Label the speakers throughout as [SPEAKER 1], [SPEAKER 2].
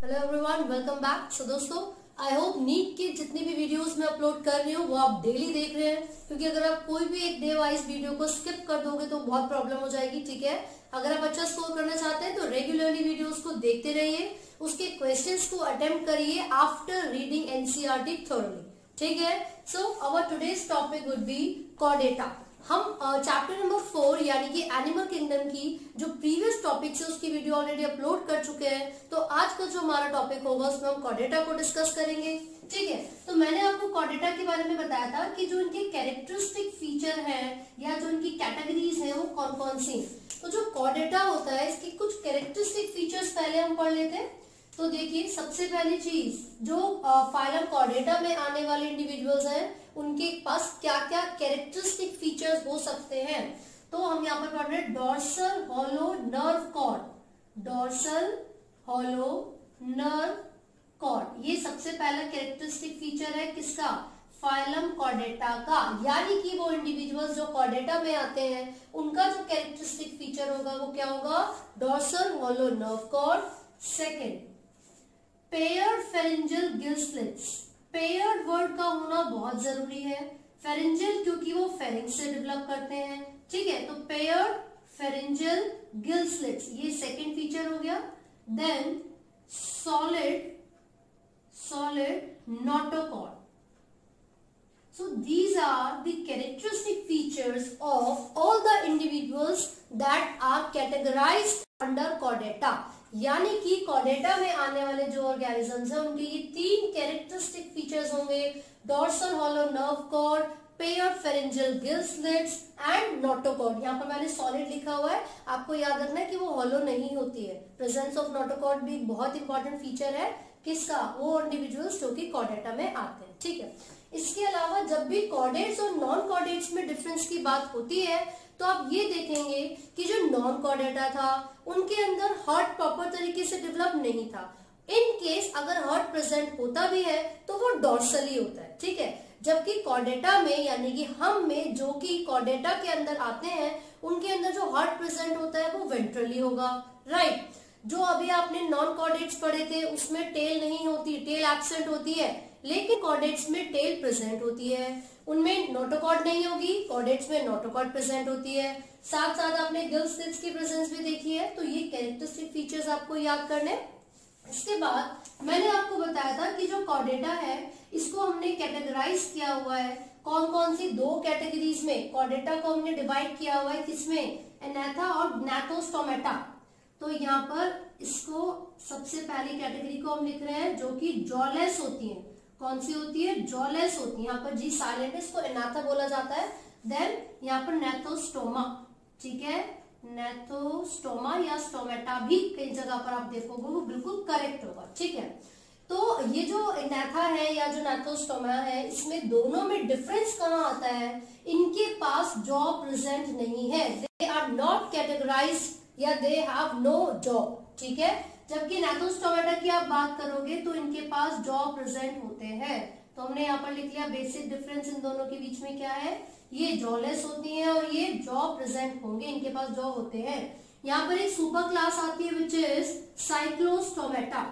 [SPEAKER 1] Hello everyone, welcome back. So दोस्तों, I hope NEET के जितनी भी वीडियोस मैं अपलोड कर रही हूँ वो आप डेली देख रहे हैं, क्योंकि अगर आप कोई भी एक डे वाइज वीडियो को स्किप कर दोगे तो बहुत प्रॉब्लम हो जाएगी। ठीक है, अगर आप अच्छा स्कोर करना चाहते हैं तो रेगुलरली वीडियोस को देखते रहिए, उसके क्वेश्चंस को अटेम्प्ट करिए आफ्टर रीडिंग एनसीईआरटी थॉरली। ठीक है, so our today's topic would be chordata. हम चैप्टर नंबर 4 यानी कि एनिमल किंगडम की जो प्रीवियस टॉपिक है उसकी वीडियो ऑलरेडी अपलोड कर चुके हैं। तो आज का जो हमारा टॉपिक होगा उसमें हम कॉर्डेटा को डिस्कस करेंगे। ठीक है, तो मैंने आपको कॉर्डेटा के बारे में बताया था कि जो इनके कैरेक्टरिस्टिक फीचर हैं या जो इनकी कैटेगरीज हैं वो कौन कौन सी। तो जो कॉर्डेटा होता है इसकी कुछ कैरेक्टरिस्टिक फीचर्स पहले हम पढ़ लेते हैं। तो देखिए, सबसे पहली चीज, जो फाइलम कॉर्डेटा में आने वाले इंडिविजुअल्स हैं उनके पास क्या क्या कैरेक्टरिस्टिक फीचर्स हो सकते हैं। तो हम यहाँ पर पढ़ रहे हैं dorsal hollow nerve cord. Dorsal hollow nerve cord, ये सबसे पहला कैरेक्टरिस्टिक फीचर है किसका? फाइलम कॉर्डेटा का। यानी कि वो इंडिविजुअल्स जो कॉर्डेटा में आते हैं उनका जो कैरेक्टरिस्टिक फीचर होगा वो क्या होगा? Dorsal hollow nerve cord. Second, paired pharyngeal gill slits. Paired word का होना बहुत जरूरी है। फेरिंजियल क्योंकि वो फेरिंग्स से डेवलप करते हैं। ठीक है, तो पेयर्ड फेरिंजियल गिल स्लिट्स, ये सेकेंड फीचर हो गया। Then solid notochord. So these are the characteristic features of all the individuals that are categorized under chordata। यानी कि कॉर्डेटा में आने वाले जो ऑर्गेनिजम्स हैं उनके ये तीन कैरेक्टरिस्टिक फीचर्स होंगे: dorsal hollow nerve cord, paired pharyngeal gill slits and notochord. यहाँ पर मैंने सॉलिड लिखा हुआ है, आपको याद रखना है कि वो हॉलो नहीं होती है। प्रेजेंस ऑफ नोटोकॉर्ड भी एक बहुत इंपॉर्टेंट फीचर है किसका? वो इंडिविजुअल्स जो कि कॉर्डेटा में आते हैं। ठीक है, इसके अलावा जब भी कॉर्डेट्स और नॉन कॉर्डेट्स में डिफरेंस की बात होती है तो आप ये देखेंगे कि जो नॉन कॉर्डेटा था उनके अंदर हार्ट प्रॉपर तरीके से डेवलप नहीं था। इन केस अगर हार्ट प्रेजेंट होता भी है तो वो डॉर्सली होता है। ठीक है, जबकि कॉर्डेटा में यानी कि हम में जो कि कॉर्डेटा के अंदर आते हैं उनके अंदर जो हार्ट प्रेजेंट होता है वो वेंट्रली होगा। राइट, जो अभी आपने नॉन कॉर्डेट्स पढ़े थे उसमें टेल नहीं होती, टेल एब्सेंट होती है, लेकिन कॉर्डेट्स में टेल प्रेजेंट होती है। उनमें नोटोकॉर्ड नहीं होगी, कॉर्डेट्स में नोटोकॉर्ड प्रेजेंट होती है। साथ साथ आपने गिल स्लिट्स की प्रेजेंस भी देखी है। तो ये कैरेक्टरिस्टिक फीचर्स आपको याद करने। इसके बाद मैंने आपको बताया था कि जो कॉर्डेटा है इसको हमने कैटेगराइज किया हुआ है कौन कौन सी दो कैटेगरीज में। कॉर्डेटा को हमने डिवाइड किया हुआ है किसमें? एनाथा और gnathostomaटा। तो यहाँ पर इसको सबसे पहली कैटेगरी को हम लिख रहे हैं जो कि जॉलेस होती है। कौन सी होती है? जॉलेस होती है। यहाँ पर जी साइलेंट है, इसको एनाथा बोला जाता है। देन यहाँ पर नेथोस्टोमा। ठीक है, नेथोस्टोमा या स्टोमेटा भी कई जगह पर आप देखोगे वो बिल्कुल करेक्ट होगा। ठीक है, तो ये जो एनाथा है या जो नेथोस्टोमा है इसमें दोनों में डिफरेंस कहाँ आता है? इनके पास जॉ प्रेजेंट नहीं है। दे आर नॉट कैटेगराइज्ड या दे हैव नो जॉ। ठीक है, जबकि नेथोस्टोमेटा की आप बात करोगे तो इनके पास जॉ प्रेजेंट होते हैं। तो हमने यहाँ पर लिख लिया बेसिक डिफरेंस इन दोनों के बीच में क्या है? ये जॉलेस होती हैं और ये जॉ प्रेजेंट होंगे, इनके पास जॉ होते हैं। यहाँ पर एक सुपर क्लास आती है विच इज साइक्लोस्टोमेटा।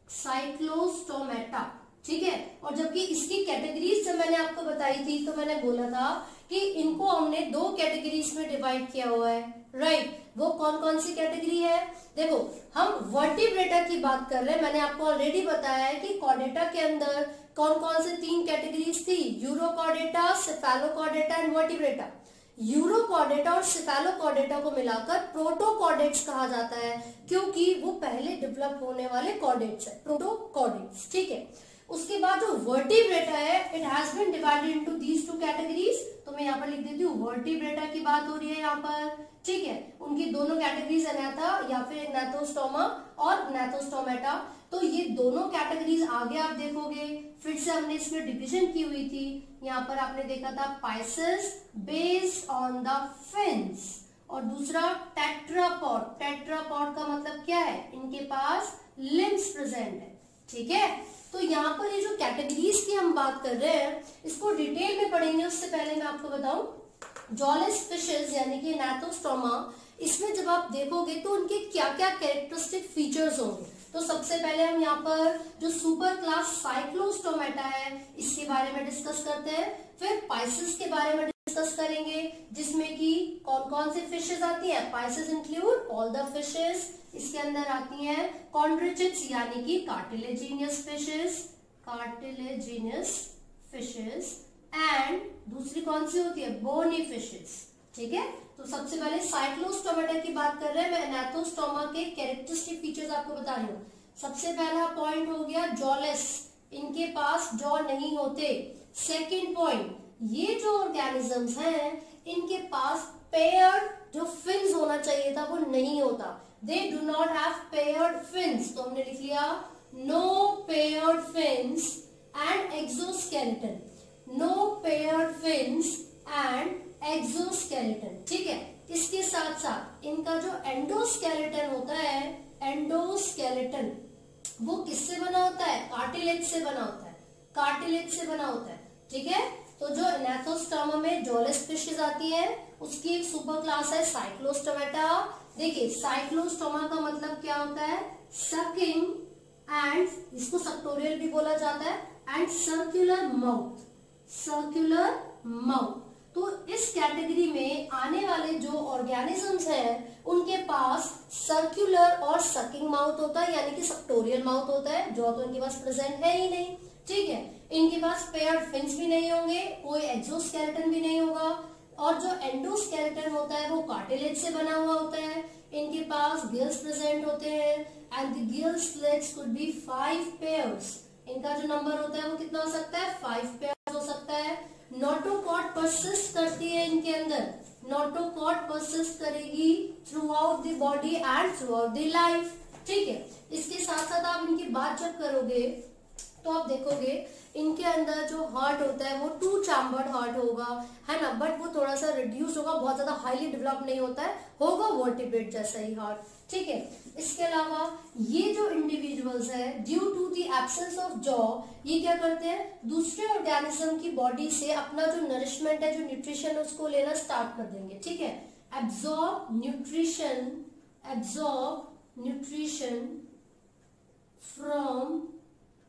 [SPEAKER 1] साइक्लोस्टोमेटा, ठीक है, और जबकि इसकी कैटेगरीज जब मैंने आपको बताई थी तो मैंने बोला था कि इनको हमने दो कैटेगरीज में डिवाइड किया हुआ है। राइट, वो कौन कौन सी कैटेगरी है? देखो, हम वर्टिब्रेटा की बात कर रहे हैं। मैंने आपको ऑलरेडी बताया है कि कॉर्डेटा के अंदर कौन कौन से तीन कैटेगरीज थी? Urochordata, Cephalochordata and vertebrata. Urochordata और सेफेलोकॉर्डेटा को मिलाकर प्रोटोकॉर्डेट्स कहा जाता है क्योंकि वो पहले डेवलप होने वाले कॉर्डेट्स है, प्रोटोकॉर्डेट्स। ठीक है, उसके बाद जो वर्टिब्रेटा है it has been divided into these two categories. तो मैं यहाँ पर लिख देती हूँ वर्टिब्रेटा की बात हो रही है यहाँ पर। ठीक है, उनकी दोनों कैटेगरीज एनाथा या फिर नेथोस्टोमा और नेथोस्टोमेटा। तो ये दोनों कैटेगरीज आगे आप देखोगे फिर से हमने इसमें डिवीजन की हुई थी। यहाँ पर आपने देखा था Pisces based on the fins और दूसरा टेट्रापॉड। टेट्रापॉड का मतलब क्या है? इनके पास लिम्स प्रेजेंट है। ठीक है, तो यहाँ पर ये जो कैटेगरीज की हम बात कर रहे हैं इसको डिटेल में पढ़ेंगे। उससे पहले मैं आपको बताऊं, जॉलेस फिशेस यानी कि नेथोस्टोमा, इसमें जब आप देखोगे तो उनके क्या क्या कैरेक्टरिस्टिक फीचर्स होंगे। तो सबसे पहले हम यहाँ पर जो सुपर क्लास साइक्लोस्टोमेटा है इसके बारे में डिस्कस करते हैं, फिर पाइसेस के बारे में डिस्कस करेंगे जिसमें कि कौन कौन सी फिशेस आती है। Pisces include all the fishes, इसके अंदर आती हैं कॉन्ड्रिचिड्स यानी कि कार्टिलेजिनियस फिशेस एंड दूसरी कौन सी होती है, बोनी फिशेस। ठीक है, तो सबसे पहले साइक्लोस्टोमेटा की बात कर रहे हैं, मैं एनाथोस्टोमा के कैरेक्टरिस्टिक फीचर्स आपको बता रही हूँ। सबसे पहला पॉइंट हो गया जॉलेस, इनके पास जॉ नहीं होते। सेकंड पॉइंट, ये जो ऑर्गेनिजम्स हैं इनके पास पेयर्ड जो फिन्स होना चाहिए था वो नहीं होता, they do not have paired fins. तो हमने लिख लिया no paired fins and exoskeleton, no paired fins and exoskeleton. ठीक है, इसके साथ साथ इनका जो एंडोस्केलेटन होता है, एंडोस्केलेटन वो किससे बना होता है, कार्टिलेज से बना होता है, कार्टिलेज से बना होता है। ठीक है, तो जो एनाथोस्टोमा में जॉलेस फिशेस आती है उसकी एक सुपर क्लास है साइक्लोस्टोमेटा। देखिए साइक्लोस्टोमा का मतलब क्या होता है, सकिंग एंड, इसको सक्टोरियल भी बोला जाता है, and circular mouth, circular mouth. तो इस कैटेगरी में आने वाले जो ऑर्गेनिजम्स हैं उनके पास सर्कुलर और सकिंग माउथ होता है यानी कि सक्टोरियल माउथ होता है, जो तो इनके पास प्रेजेंट है ही नहीं। ठीक है, इनके पास पेयर्ड फिन्स भी नहीं होंगे, कोई एक्सोस्केलेटन भी नहीं होगा, और जो एंडोस्केलेटन होता है वो कार्टिलेज से बना हुआ होता है। इनके पास गिल्स प्रेजेंट होते हैं and the gill slits could be 5 pairs. इनका जो नंबर होता है वो कितना हो सकता है, 5 पेयर्स हो सकता है। नोटोकॉट परसिस्ट करती है इनके अंदर, नोटोकॉट परसिस्ट करेगी through out the body and through out the life. ठीक है, इसके साथ साथ आप इनकी बात जब करोगे तो आप देखोगे इनके अंदर जो हार्ट होता है वो 2 चैम्बर्ड हार्ट होगा, है ना, बट वो थोड़ा सा रिड्यूस होगा, बहुत ज्यादा हाईली डेवलप नहीं होता है, होगा वर्टिब्रेट जैसा ही हार्ट। ठीक है, इसके अलावा ये जो इंडिविजुअल्स है due to the absence of jaw, ये क्या करते हैं, दूसरे ऑर्गेनिज्म की बॉडी से अपना जो नरिशमेंट है, जो न्यूट्रिशन है, उसको लेना स्टार्ट कर देंगे। ठीक है, absorb nutrition from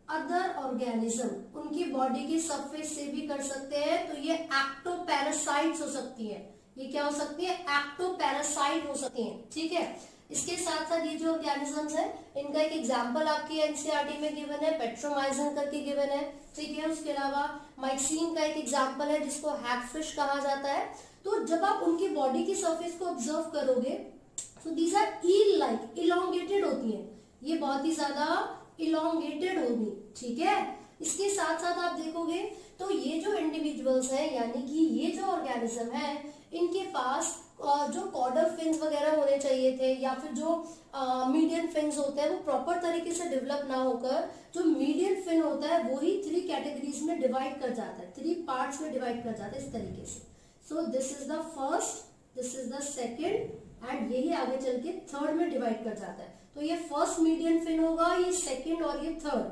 [SPEAKER 1] other organism, उनकी बॉडी की सरफेस से भी कर सकते हैं। तो ये एक्टोपैरासाइट्स हो सकती है, ये क्या हो सकती है, एक्टोपैरासाइट हो सकती है। ठीक है, इसके साथ साथ ये जो ऑर्गेनिजम्स है इनका एक एग्जांपल आपकी एनसीईआरटी में गिवन है, पेट्रोमाइसिन करके गिवन है। ठीक है, उसके अलावा माइक्सीन का एक एग्जांपल है जिसको हैगफिश कहा जाता है। तो जब आप उनकी बॉडी की सरफेस को ऑब्जर्व करोगे तो these are eel like, elongated होती है, ये बहुत ही ज्यादा इलोंगेटेड होगी। ठीक है, इसके साथ साथ आप देखोगे तो ये जो इंडिविजुअल्स हैं यानी कि ये जो ऑर्गेनिज्म है इनके पास जो कॉर्डल फिन्स वगैरह होने चाहिए थे या फिर जो मीडियन फिन्स होते हैं वो प्रॉपर तरीके से डेवलप ना होकर जो मीडियन फिन होता है वो ही 3 कैटेगरीज में डिवाइड कर जाता है, 3 पार्ट्स में डिवाइड कर जाता है इस तरीके से। So this is the first, this is the second and यही आगे चल के थर्ड में डिवाइड कर जाता है। तो ये फर्स्ट मीडियन फिन होगा, ये सेकेंड और ये थर्ड,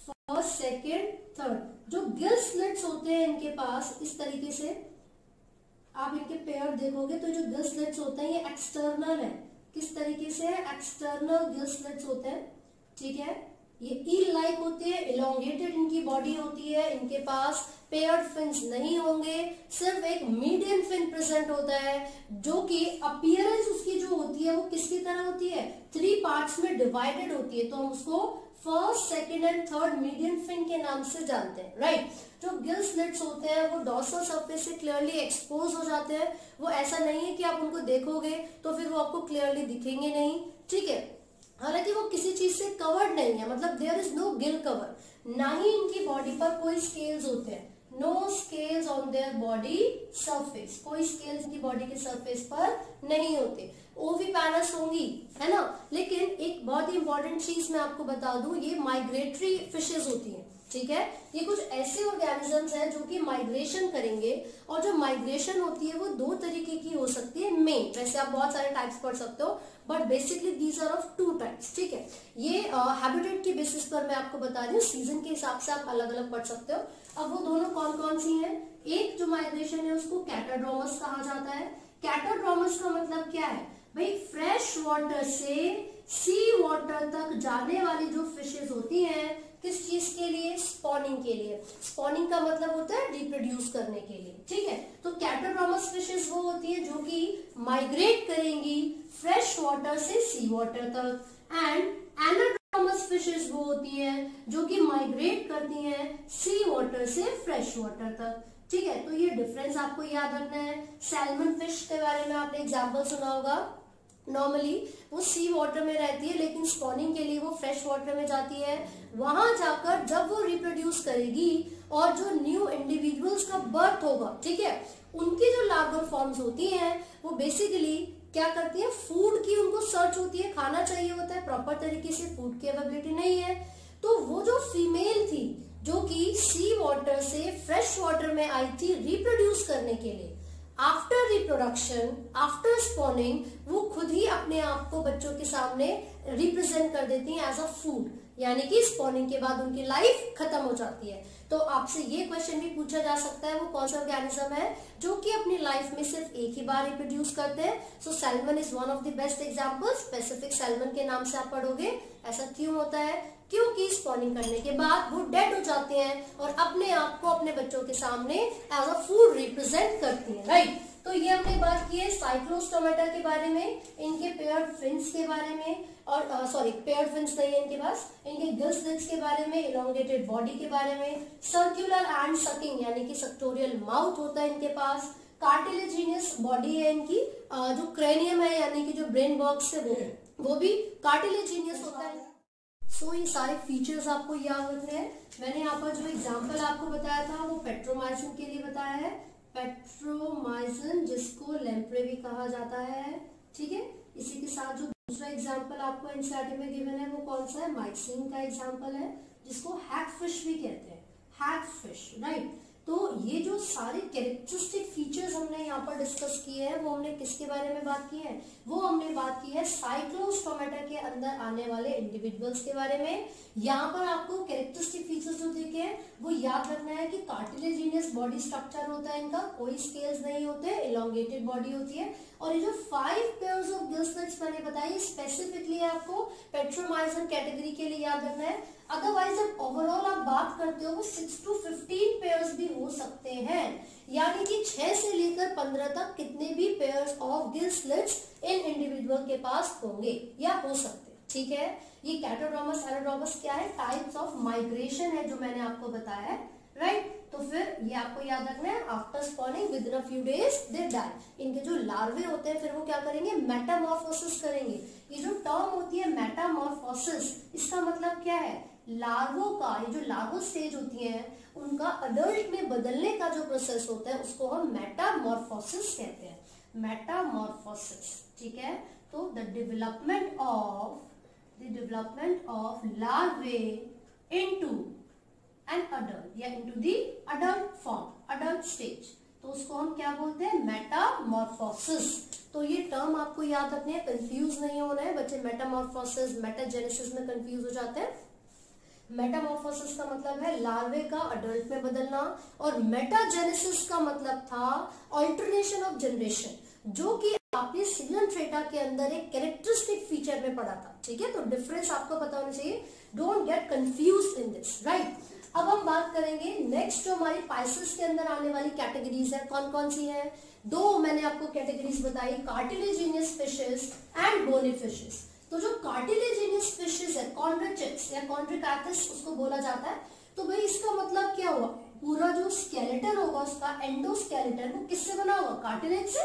[SPEAKER 1] फर्स्ट सेकेंड थर्ड। जो गिल स्लिट्स होते हैं इनके पास इस तरीके से आप इनके पेयर देखोगे तो जो गिल स्लिट्स होते हैं ये एक्सटर्नल है, किस तरीके से, एक्सटर्नल गिल स्लिट्स होते हैं। ठीक है, ये ईल लाइक होते हैं, इलोंगेटेड इनकी बॉडी होती है, इनके पास पेयर्ड फिन्स नहीं होंगे, सिर्फ एक मीडियन फिन प्रेजेंट होता है जो कि अपीयरेंस उसकी जो होती है वो किसकी तरह होती है, 3 पार्ट्स में डिवाइडेड होती है। तो हम उसको first second and third median fin के नाम से जानते हैं, राइट। जो गिल स्लिट्स होते हैं वो डॉर्सल सरफेस से क्लियरली एक्सपोज हो जाते हैं, वो ऐसा नहीं है कि आप उनको देखोगे तो फिर वो आपको क्लियरली दिखेंगे नहीं। ठीक है, हालांकि वो किसी चीज से कवर्ड नहीं है, मतलब there is no gill cover, ना ही इनकी बॉडी पर कोई स्केल्स होते हैं, no scales on their body surface, कोई स्केल्स इनकी बॉडी के सरफेस पर नहीं होते। ओविपैरस होंगी, है ना, लेकिन एक बहुत ही इंपॉर्टेंट चीज मैं आपको बता दूं, ये माइग्रेटरी फिशेज होती हैं। ठीक है, ये कुछ ऐसे ऑर्गेनिजम्स हैं जो कि माइग्रेशन करेंगे, और जो माइग्रेशन होती है वो 2 तरीके की हो सकती है मेन, वैसे आप बहुत सारे टाइप्स पढ़ सकते हो but basically these are of 2 types. ठीक है, ये हैबिटेट की बेसिस पर मैं आपको बता रही हूँ, सीजन के हिसाब से आप अलग अलग पढ़ सकते हो। अब वो दोनों कौन कौन सी हैं, एक जो माइग्रेशन है उसको कैटाड्रोमस कहा जाता है। कैटाड्रोमस का मतलब क्या है भाई, फ्रेश वाटर से सी वाटर तक जाने वाली जो फिशेज होती हैं, किस चीज के लिए? स्पॉनिंग के लिए। स्पॉनिंग का मतलब होता है रिप्रोड्यूस करने के लिए, ठीक है। तो कैटरड्रॉमस फिशेज वो होती है जो कि माइग्रेट करेंगी फ्रेश वाटर से सी वाटर तक, एंड एनाड्रॉमस फिशेज वो होती है जो कि माइग्रेट करती हैं सी वाटर से फ्रेश वाटर तक, ठीक है। तो ये डिफरेंस आपको याद रखना है। सैल्मन फिश के बारे में आपने एग्जांपल सुना होगा। नॉर्मली वो सी वाटर में रहती है, लेकिन स्पॉनिंग के लिए वो फ्रेश वाटर में जाती है। वहां जाकर जब वो रिप्रोड्यूस करेगी और जो न्यू इंडिविजुअल्स का बर्थ होगा, ठीक है, उनकी जो लार्वल फॉर्म्स होती हैं वो बेसिकली क्या करती है? फूड की उनको सर्च होती है, खाना चाहिए होता है, प्रॉपर तरीके से फूड की अवेलेबिलिटी नहीं है। तो वो जो फीमेल थी जो कि सी वाटर से फ्रेश वाटर में आई थी रिप्रोड्यूस करने के लिए, आफ्टर रिप्रोडक्शन, आफ्टर स्पॉनिंग, वो खुद ही अपने आप को बच्चों के सामने रिप्रेजेंट कर देती हैं एज अ फूड, यानी कि स्पॉनिंग के बाद उनकी लाइफ खत्म हो जाती है। तो आपसे ये क्वेश्चन भी पूछा जा सकता है वो कौन सा ऑर्गेनिज्म है जो कि अपनी लाइफ में सिर्फ एक ही बार रिप्रोड्यूस करते हैं। So salmon is one of the best example. Pacific salmon के नाम से आप पढ़ोगे। ऐसा क्यों होता है? क्योंकि स्पॉनिंग करने के बाद वो डेड हो जाते हैं और अपने आप को अपने बच्चों के सामने एज अ फूड रिप्रेजेंट करती हैं, राइट। तो ये हमने बात की है साइक्लोस्टोमेटा के बारे में, इनके पेयर्ड फिन्स के बारे में, और सॉरी पेयर्ड फिन्स नहीं है इनके पास, इनके गिल स्लिट्स के बारे में, इलोंगेटेड बॉडी के बारे में, सर्कुलर एंड सकिंग यानी कि सेक्टोरियल माउथ होता है इनके पास, कार्टिलेजिनियस बॉडी है इनकी, जो क्रेनियम है यानी कि जो ब्रेन बॉक्स है वो भी कार्टिलेजिनियस होता है। सो ये सारे फीचर्स आपको याद रखने हैं। मैंने यहाँ पर जो एग्जाम्पल आपको बताया था वो पेट्रोमाइसिन के लिए बताया है। पेट्रोमाइसिन जिसको लैम्प्रे भी कहा जाता है, ठीक है। इसी के साथ जो दूसरा एग्जाम्पल आपको एनसीईआरटी में गिवन है वो कौन सा है? माइक्सिन का एग्जाम्पल है, जिसको हैगफिश भी कहते हैं, हैगफिश, राइट। तो ये जो सारे कैरेक्टरिस्टिक फीचर्स हमने यहाँ पर डिस्कस किए हैं वो हमने किसके बारे में बात की है? वो हमने बात की है साइक्लोस्टोमेटा के अंदर आने वाले इंडिविजुअल्स के बारे में। यहाँ पर आपको कैरेक्टरिस्टिक फीचर्स जो देखे हैं वो याद रखना है कि कार्टिलेजिनियस बॉडी स्ट्रक्चर होता है इनका, कोई स्केल्स नहीं होते, इलोंगेटेड बॉडी होती है। और ये जो 5 पेयर्स ऑफ गिल स्लिट्स मैंने बताई स्पेसिफिकली आपको पेट्रोमाइसिन कैटेगरी के लिए याद रखना है। अदरवाइज जब ओवरऑल आप बात करते हो वो 6 to 15 पेयर्स भी हो सकते हैं, यानी कि 6 से लेकर 15 तक कितने भी pairs of gill slits in individual के पास होंगे या हो सकते हैं, ठीक है। ये कैटरड्रॉमस एनाड्रॉमस क्या है? टाइप्स ऑफ माइग्रेशन है जो मैंने आपको बताया है, राइट। तो फिर ये आपको याद रखना है, after spawning within a few days they die. इनके जो लार्वे होते हैं फिर वो क्या करेंगे? मेटामॉर्फोसिस करेंगे। ये जो टर्म होती है मेटामॉर्फोसिस, इसका मतलब क्या है? लार्वों का, ये जो लार्वो स्टेज होती है उनका अडल्ट में बदलने का जो प्रोसेस होता है उसको हम मेटामॉर्फोसिस कहते हैं, मेटामॉर्फोसिस, ठीक है। तो the development of larvae into an adult या into the adult form, adult stage, तो उसको हम क्या बोलते हैं? मेटामॉर्फोसिस। तो ये टर्म आपको याद रखने हैं, कंफ्यूज नहीं होना है बच्चे। मेटामॉर्फोसिस मेटाजेनेसिस में कंफ्यूज हो जाते हैं। मेटामॉर्फोसिस का मतलब है लार्वे का अडल्ट में बदलना, और मेटाजेनेसिस का मतलब था अल्टरनेशन ऑफ जनरेशन, जो कि आपने सिलेंट्रेटा के अंदर एक कैरेक्टरिस्टिक फीचर में पढ़ा था, ठीक है। तो डिफरेंस आपको पता होना चाहिए, don't get confused in this, right. अब हम बात करेंगे नेक्स्ट जो हमारी पाइसेस के अंदर आने वाली कैटेगरीज है, कौन कौन सी है? 2 मैंने आपको कैटेगरीज बताई, cartilaginous fishes and bony fishes. तो जो कार्टिलेजिनियस फिशेस है, कॉन्ड्रिचिट्स या कॉन्ड्रिकैथिस उसको बोला जाता है। तो भाई इसका मतलब क्या हुआ? पूरा जो स्केलेटन होगा उसका, एंडोस्केलेटन, वो किससे बना होगा? कार्टिलेज से,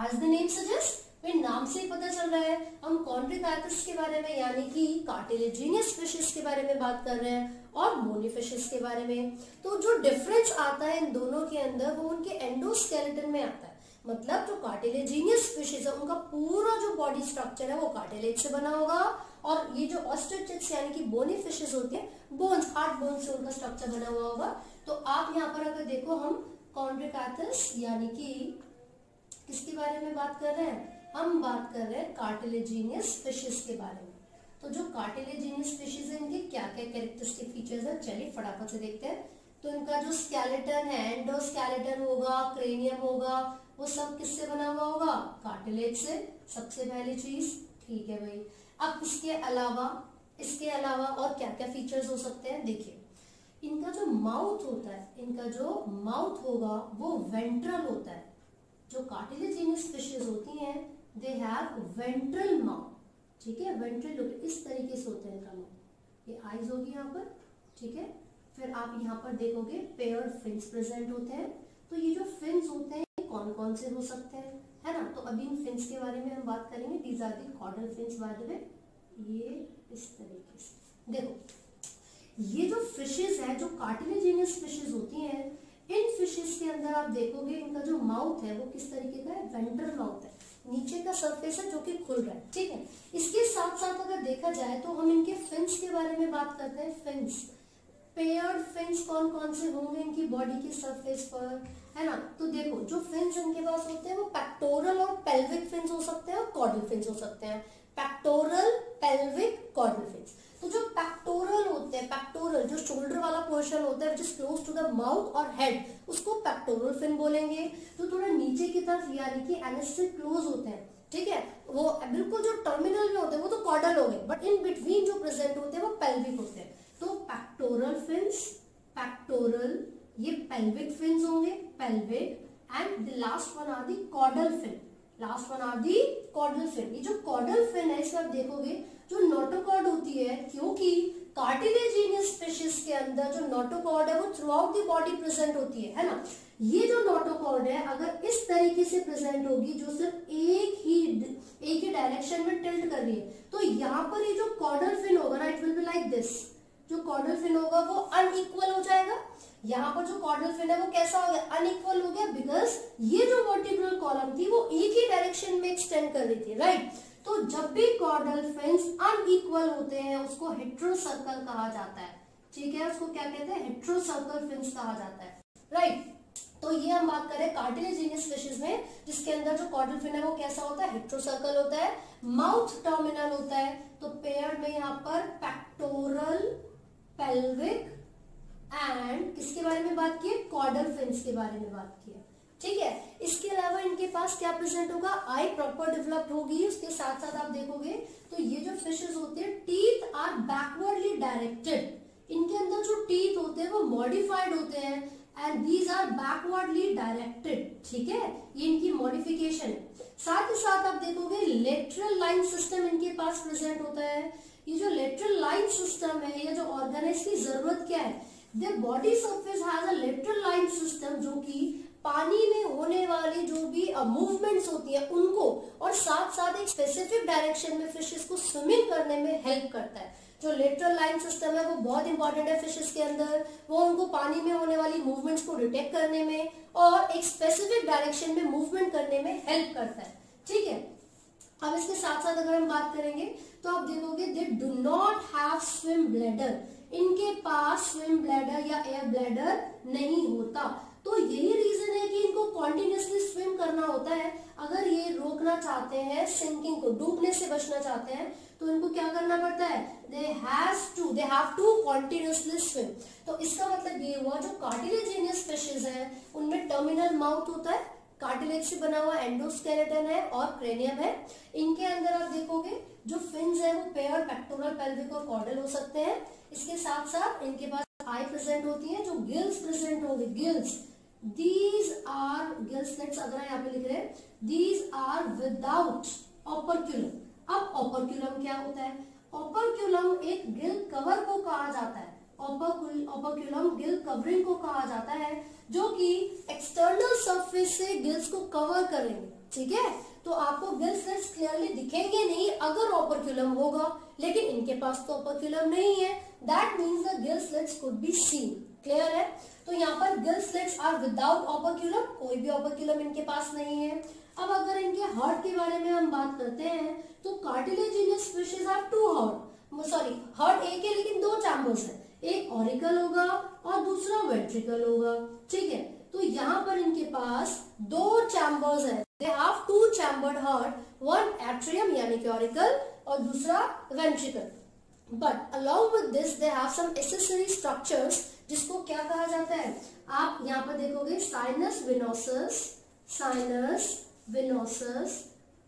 [SPEAKER 1] एज द नेम सजेस्ट। भाई नाम से ही पता चल रहा है हम कॉन्ड्रिकैथिस के बारे में यानी कि कार्टिलेजिनियस फिशेस के बारे में बात कर रहे हैं, और बोनी फिशेस के बारे में। तो जो डिफरेंस आता है इन दोनों के अंदर वो उनके एंडोस्केलेटन में आता है। मतलब जो कार्टिलेजिनियस फिशेस है उनका पूरा जो बॉडी स्ट्रक्चर है वो कार्टिलेज से बना होगा, और ये जो ऑस्ट्रिचिट्स यानी कि बोनी फिशेस होती है, बोन्स, हार्ड बोन्स से उनका स्ट्रक्चर बना हुआ होगा। तो आप यहाँ पर अगर देखो, हम कॉन्ड्रिकैथिस यानी कि किसके बारे में बात कर रहे हैं? हम बात कर रहे हैं कार्टिलेजिनियस फिशेस के बारे में। तो जो कार्टिलेजिनियस फिशेस है इनके क्या क्या कैरेक्टरिस्टिक फीचर्स है, चलिए फटाफट से देखते हैं। तो इनका जो स्केलेटन है, एंडोस्केलेटन होगा, क्रेनियम होगा, वो सब किससे बना हुआ होगा? कार्टिलेज से, सबसे पहली चीज, ठीक है भाई। अब इसके अलावा और क्या क्या फीचर्स हो सकते हैं, देखिए इनका जो माउथ होता है, इनका जो माउथ होगा वो वेंट्रल होता है। जो कार्टिलेजिनस फिशेस होती हैं दे हैव वेंट्रल माउथ, ठीक है, वेंट्रल लुक इस तरीके से होता है इनका माउथ। ये आईज होगी यहाँ पर, ठीक है। फिर आप यहाँ पर देखोगे पेयर्ड फिन्स प्रेजेंट होते हैं। तो ये जो फिन्स होते हैं कौन कौन से हो सकते हैं, है ना। तो अभी इन फिन्स के बारे में हम बात करेंगे। These are the caudal fins by the way. ये इस तरीके से देखो, ये जो फिशेस है, जो कार्टिलेजिनस फिशेस होती हैं, इन फिशेस के अंदर आप देखोगे इनका जो माउथ है वो किस तरीके का है, वेंट्रल माउथ है, नीचे का सरफेस है जो कि खुल रहा है, ठीक है। इसके साथ साथ अगर देखा जाए तो हम इनके फिन्स के बारे में बात करते हैं। फिन्स, पेयर्ड फिन्स कौन कौन से होंगे इनकी बॉडी के सरफेस पर, है ना। तो देखो जो फिन्स इनके पास होते हैं वो पेक्टोरल और पेल्विक फिन्स हो सकते हैं और कॉर्डल फिन्स हो सकते हैं। Pectoral, pelvic, caudal fins. तो जो पेक्टोरल होते हैं, पेक्टोरल जो शोल्डर वाला पोर्शन होता है which is close to the mouth और हेड, उसको पेक्टोरल फिन बोलेंगे। जो थोड़ा नीचे की तरफ यानी कि एनस से क्लोज होते हैं, ठीक है, वो बिल्कुल जो टर्मिनल में होते हैं वो तो कॉर्डल हो गए, बट इन बिटवीन जो प्रेजेंट होते हैं वो पेल्विक होते हैं। तो पेक्टोरल फिन्स, पेक्टोरल, ये पेल्विक फिन्स होंगे, pelvic, and the last one are the caudal fin, last one are the caudal fin. ये जो कॉर्डल फिन है इसमें आप देखोगे जो नोटोकॉर्ड होती है, क्योंकि कार्टिलेजिनियस फिशेस के अंदर जो नोटोकॉर्ड है वो through out the body present होती है ना। ये जो नोटोकॉर्ड है अगर इस तरीके से प्रेजेंट होगी जो सिर्फ एक ही डायरेक्शन में टिल्ट कर रही है, तो यहाँ पर ये जो कॉर्डल फिन होगा ना, it will be like this. जो कॉर्डल फिन होगा वो अनइक्वल हो जाएगा। यहाँ पर जो कॉर्डल फिन है वो कैसा हो गया, अनइक्वल हो गया, बिकॉज ये जो वर्टिब्रल कॉलम थी वो एक ही डायरेक्शन में एक्सटेंड कर रही थी, राइट। तो जब भी कॉर्डल फिन्स अनइक्वल होते हैं उसको हेट्रोसर्कल कहा जाता है, ठीक है, उसको क्या कहते हैं, हेट्रोसर्कल फिन्स कहा जाता है, राइट। तो ये हम बात करें कार्टिलेजिनस फिशेस में, जिसके अंदर जो कॉर्डल फिन है वो कैसा होता है, हेट्रोसर्कल होता है, माउथ टर्मिनल होता है। तो पेयर में यहाँ पर पेक्टोरल, पेल्विक एंड किसके बारे में बात की है, कॉर्डल फिन्स के बारे में बात की है, ठीक है। इसके अलावा इनके पास क्या प्रेजेंट होगा, आई प्रॉपर डेवलप्ड होगी। उसके साथ साथ आप देखोगे तो ये जो फिशेस होते हैं टीथ आर बैकवर्डली डायरेक्टेड। इनके अंदर जो टीथ होते हैं वो मॉडिफाइड होते हैं and these are backwardly directed, ठीक है, ये इनकी मॉडिफिकेशन है। साथ ही साथ आप देखोगे लेटरल लाइन सिस्टम इनके पास प्रेजेंट होता है। ये जो लेटरल लाइन सिस्टम है, ये जो ऑर्गन है, इसकी जरूरत क्या है, the body surface has a lateral line system, जो कि पानी में होने वाली जो भी मूवमेंट्स होती है उनको और साथ साथ एक स्पेसिफिक डायरेक्शन में फिशेस को स्विमिंग करने में हेल्प करता है। जो लेटरल लाइन सिस्टम है वो बहुत इंपॉर्टेंट है फिशेस के अंदर, वो उनको पानी में होने वाली मूवमेंट्स को डिटेक्ट करने में और एक स्पेसिफिक डायरेक्शन में मूवमेंट करने में हेल्प करता है, ठीक है। अब इसके साथ साथ अगर हम बात करेंगे तो आप देखोगे दे do not have swim bladder, इनके पास स्विम ब्लैडर या एयर ब्लैडर नहीं होता। तो यही रीजन है कि इनको कॉन्टिन्यूसली स्विम करना होता है। अगर ये रोकना चाहते हैं सिंकिंग को, डूबने से बचना चाहते हैं, तो इनको क्या करना पड़ता है, they have to continuously swim. तो इसका मतलब ये हुआ जो कार्टिलेजिनियस फिशेस हैं उनमें टर्मिनल माउथ होता है, कार्टिलेज से बना हुआ एंडोस्केलेटन है और क्रेनियम है। इनके अंदर आप देखोगे जो फिन्स है वो पेयर, पेक्टोरल, पेल्विक और कॉर्डल हो सकते हैं। इसके साथ साथ इनके पास आई प्रेजेंट होती है, जो गिल्स प्रेजेंट होंगे, gills, these are gills, let's अगर यहाँ पे लिख रहे हैं these are without operculum। अब operculum क्या होता है, operculum एक गिल कवर को कहा जाता है, operculum गिल कवरिंग को कहा जाता है, जो कि एक्सटर्नल सरफेस से गिल्स को कवर करेंगे, ठीक है। तो आपको गिल स्लिट्स क्लियरली दिखेंगे नहीं अगर ओपर्क्यूलम होगा, लेकिन इनके पास तो ओपर्क्यूलम नहीं है, that means the gill slits could be seen, clear है। तो यहाँ पर गिल स्लिट्स आर विदाउट ओपर्क्यूलम, कोई भी ओपर्क्यूलम इनके पास नहीं है। अब अगर इनके हार्ट के बारे में हम बात करते हैं तो cartilaginous fishes are two heart एक है लेकिन दो चैम्बर्स है, एक ऑरिकल होगा और दूसरा वेंट्रिकल होगा, ठीक है। तो यहाँ पर इनके पास दो चैम्बर्स है, they have two chambered heart, one atrium यानी कि ऑरिकल और दूसरा ventricle. But along with this they have some accessory structures, जिसको क्या कहा जाता है, आप यहाँ पर देखोगे sinus venosus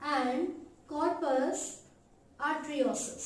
[SPEAKER 1] and corpus arteriosus.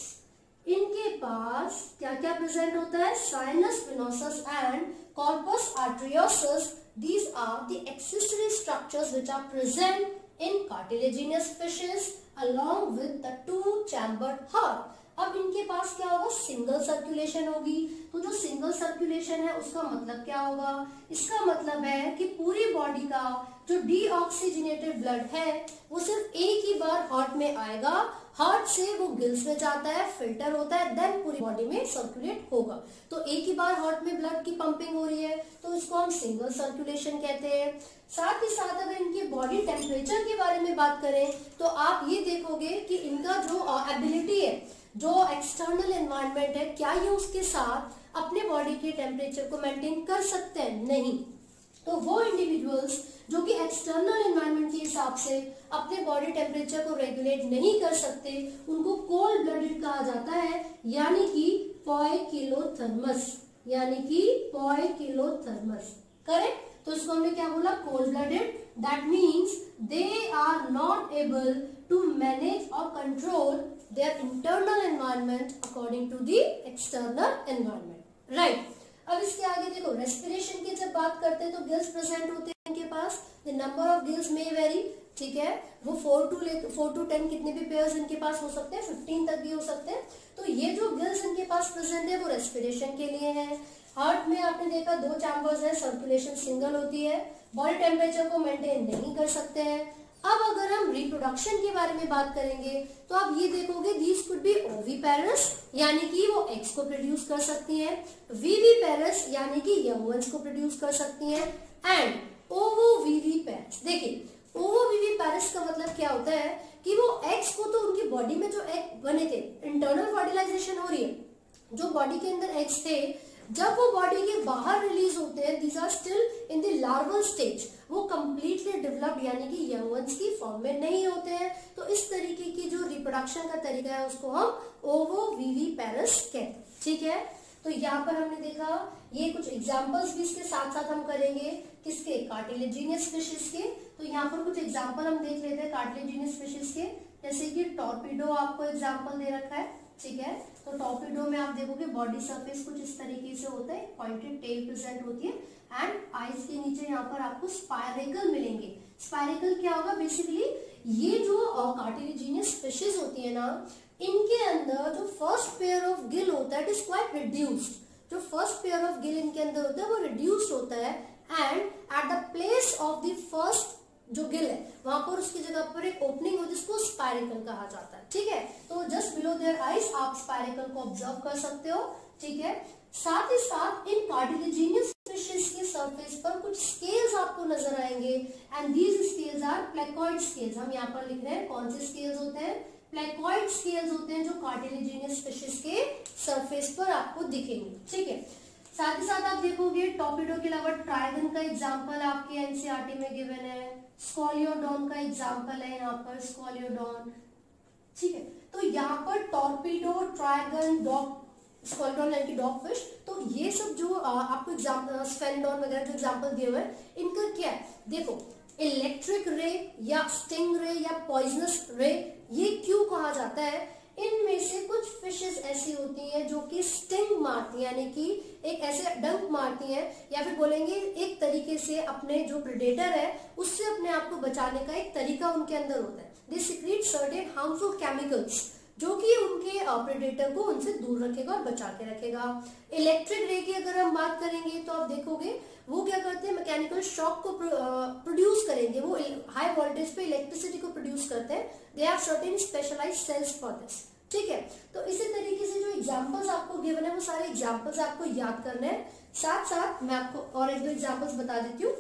[SPEAKER 1] इनके पास क्या क्या प्रेजेंट होता है? Sinus venosus and corpus arteriosus. These are the accessory structures which are present in cartilaginous fishes along with the two-chambered heart. अब इनके पास क्या होगा? सिंगल सर्कुलेशन होगी। तो जो सिंगल सर्कुलेशन है उसका मतलब क्या होगा? इसका मतलब है कि पूरी बॉडी का जो डीऑक्सीजनेटेड ब्लड है वो सिर्फ एक ही बार हार्ट में आएगा, हार्ट से वो गिल्स में जाता है, फिल्टर होता है, देन पूरी बॉडी में सर्कुलेट होगा। तो एक ही बार हार्ट में ब्लड की पंपिंग हो रही है तो इसको हम सिंगल सर्कुलेशन कहते हैं। साथ ही साथ अगर इनके बॉडी टेम्परेचर के बारे में बात करें तो आप ये देखोगे कि इनका जो एबिलिटी है, जो एक्सटर्नल एनवायरनमेंट है, क्या ये उसके साथ अपने बॉडी के टेम्परेचर को मेंटेन कर सकते हैं? नहीं। तो वो इंडिविजुअल्स जो कि एक्सटर्नल एनवायरनमेंट के हिसाब से अपने बॉडी टेम्परेचर को रेगुलेट नहीं कर सकते उनको कोल्ड ब्लडेड कहा जाता है, यानी कि पोइकिलोथर्मस, यानी कि पोइकिलोथर्मस। करेक्ट? तो इसको हमने क्या बोला? Cold blooded. That means they are not able to manage और control their internal environment according to the external environment. Right. अब इसके आगे देखो, रेस्पिरेशन की जब बात करते हैं तो गिल्स प्रेजेंट होते हैं इनके पास। द नंबर ऑफ गिल्स में वेरी, ठीक है, वो 4 to 10 कितने भी पेयर्स इनके पास हो सकते हैं, 15 तक भी हो सकते हैं। तो ये जो गिल्स इनके पास प्रेजेंट है वो रेस्पिरेशन के लिए है। हार्ट में आपने देखा 2 चैम्बर्स है, सर्कुलेशन सिंगल होती है, बॉडी टेम्परेचर को मेंटेन नहीं कर सकते हैं। अब अगर हम रिप्रोडक्शन के बारे में बात करेंगे तो आप ये देखोगे दीज कुड बी ओविपेरस, यानी कि वो एग्स को प्रोड्यूस कर सकती हैं, विविपेरस यानी कि यंग वंस को प्रोड्यूस कर सकती हैं, एंड ओवोविविपेरस। देखिए ओवोविविपेरस का मतलब क्या होता है कि वो एग्स को, तो उनकी बॉडी में जो एग बने थे, इंटरनल फर्टिलाइजेशन हो रही है, जो बॉडी के अंदर एग्स थे जब वो बॉडी के बाहर रिलीज होते हैं, these are still in the larval stage, वो कंप्लीटली डेवलप्ड यानी कि यंग वंस की फॉर्म में नहीं होते हैं। तो इस तरीके की जो रिप्रोडक्शन का तरीका है उसको हम ओवोविविपेरस कहते हैं। ठीक है, तो यहाँ पर हमने देखा, ये कुछ एग्जांपल्स भी इसके साथ साथ हम करेंगे, किसके? कार्टिलेजिनियस फिशेस के। तो यहाँ पर कुछ एग्जांपल हम देख लेते हैं कार्टिलेजिनियस फिशेस के, जैसे कि टॉर्पीडो आपको एग्जांपल दे रखा है। ठीक है, तो टॉर्पीडो में आप देखोगे बॉडी सरफेस कुछ इस तरीके से होता है, पॉइंटेड टेल प्रेजेंट होती है, एंड आइज के नीचे यहाँ पर आपको स्पायरेकल मिलेंगे। स्पायरेकल क्या होगा? बेसिकली ये जो कार्टिलेजिनियस फिशेस होती है ना, इनके अंदर जो फर्स्ट पेयर ऑफ गिल होता है इट इज क्वाइट रिड्यूस्ड। जो फर्स्ट पेयर ऑफ गिल इनके अंदर होता है वो रिड्यूस्ड होता है, and at the place of the first जो गिल है वहां पर उसकी जगह पर एक ओपनिंग हो जिसको स्पायरेकल कहा जाता है। ठीक है, तो जस्ट बिलो देयर आइज आप स्पायरेकल को ऑब्जर्व कर सकते हो। ठीक है, साथ ही साथ इन कार्टिलेजिनियस फिशेस के सरफेस पर कुछ स्केल्स आपको नजर आएंगे, and these scales are placoid scales. हम यहाँ पर लिख रहे हैं कौन से स्केल्स होते हैं? प्लेकॉइड स्केल्स होते हैं जो कार्टिलेजिनियस फिशेस के सरफेस पर आपको दिखेंगे। ठीक है, साथ ही साथ आप देखोगे टॉर्पीडो के अलावा ट्राइगन का एग्जांपल आपके एनसीईआरटी में गिवन है, स्कॉलियोडॉन का एग्जांपल है यहाँ पर, स्कॉलियोडॉन। ठीक है, तो यहाँ पर टॉर्पीडो, ट्राइगन, डॉग, स्कॉलियोडॉन यानी कि डॉग फिश, तो ये सब जो आपको एग्जांपल, स्फेनोडॉन वगैरह जो एग्जांपल दिए हुए हैं, इनका क्या है? देखो, इलेक्ट्रिक रे या स्टिंग रे या पॉइजनस रे, ये क्यों कहा जाता है? इनमें से कुछ फिशेस ऐसी होती हैं जो कि स्टिंग मारती हैं, यानी कि एक ऐसे डंक मारती हैं, या फिर बोलेंगे एक तरीके से अपने जो प्रेडेटर है उससे अपने आप को बचाने का एक तरीका उनके अंदर होता है। दे सीक्रेट सर्टेन हार्मफुल केमिकल्स जो कि उनके प्रेडेटर को उनसे दूर रखेगा और बचा के रखेगा। इलेक्ट्रिक रे की अगर हम बात करेंगे तो आप देखोगे वो क्या करते हैं? मैकेनिकल शॉक को प्रोड्यूस करेंगे, वो हाई वोल्टेज पे इलेक्ट्रिसिटी को प्रोड्यूस करते हैं। They have certain specialized cells for this. ठीक है, तो इसी तरीके से जो एग्जांपल्स आपको गिवन है वो सारे एग्जांपल्स आपको याद करने हैं। साथ साथ मैं आपको और एक दो एग्जांपल्स बता देती हूँ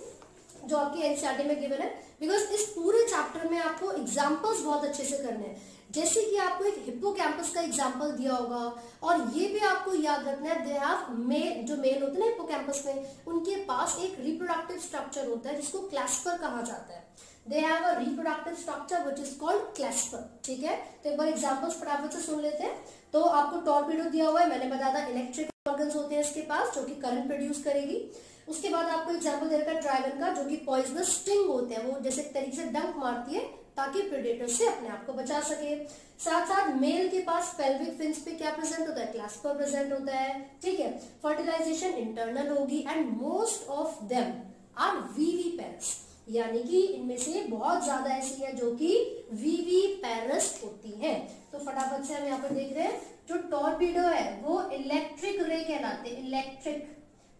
[SPEAKER 1] जो आपके एनसीईआरटी में गिवन है, बिकॉज इस पूरे चैप्टर में आपको एग्जांपल्स बहुत अच्छे से करने हैं। जैसे कि आपको एक हिप्पोकैम्पस का एग्जांपल दिया होगा, और ये भी आपको याद रखना है, दे हैव मेल, जो मेल होते हैं ना हिप्पोकैम्पस में, उनके पास एक रिप्रोडक्टिव स्ट्रक्चर होता है जिसको क्लैस्पर कहा जाता है। They have a reproductive structure which is called clasper। ठीक है, तो एक बार एग्जांपल्स फटाफट से सुन लेते हैं। तो आपको टॉर्पीडो दिया हुआ है, मैंने बताया था इलेक्ट्रिक ऑर्गन्स होते हैं इसके पास जो कि करंट प्रोड्यूस करेगी। उसके बाद आपको एग्जांपल दे रखा है ट्राइगन का, जो कि पॉइजनस स्टिंग होते हैं, वो जैसे तरीके से डंक मारती है ताकि प्रेडेटर से अपने आप को बचा सके। साथ साथ मेल के पास पेल्विक फिन्स पे क्या प्रेजेंट होता है, क्लैस्पर प्रेजेंट होता है, ठीक है। फर्टिलाइजेशन इंटरनल होगी and most of them are viviparous, यानी कि इनमें से बहुत ज्यादा ऐसी है जो कि विविपेरस होती है। तो फटाफट से हम यहाँ पर देख रहे हैं, जो टॉर्पीडो है वो इलेक्ट्रिक रे कहलाते हैं, इलेक्ट्रिक,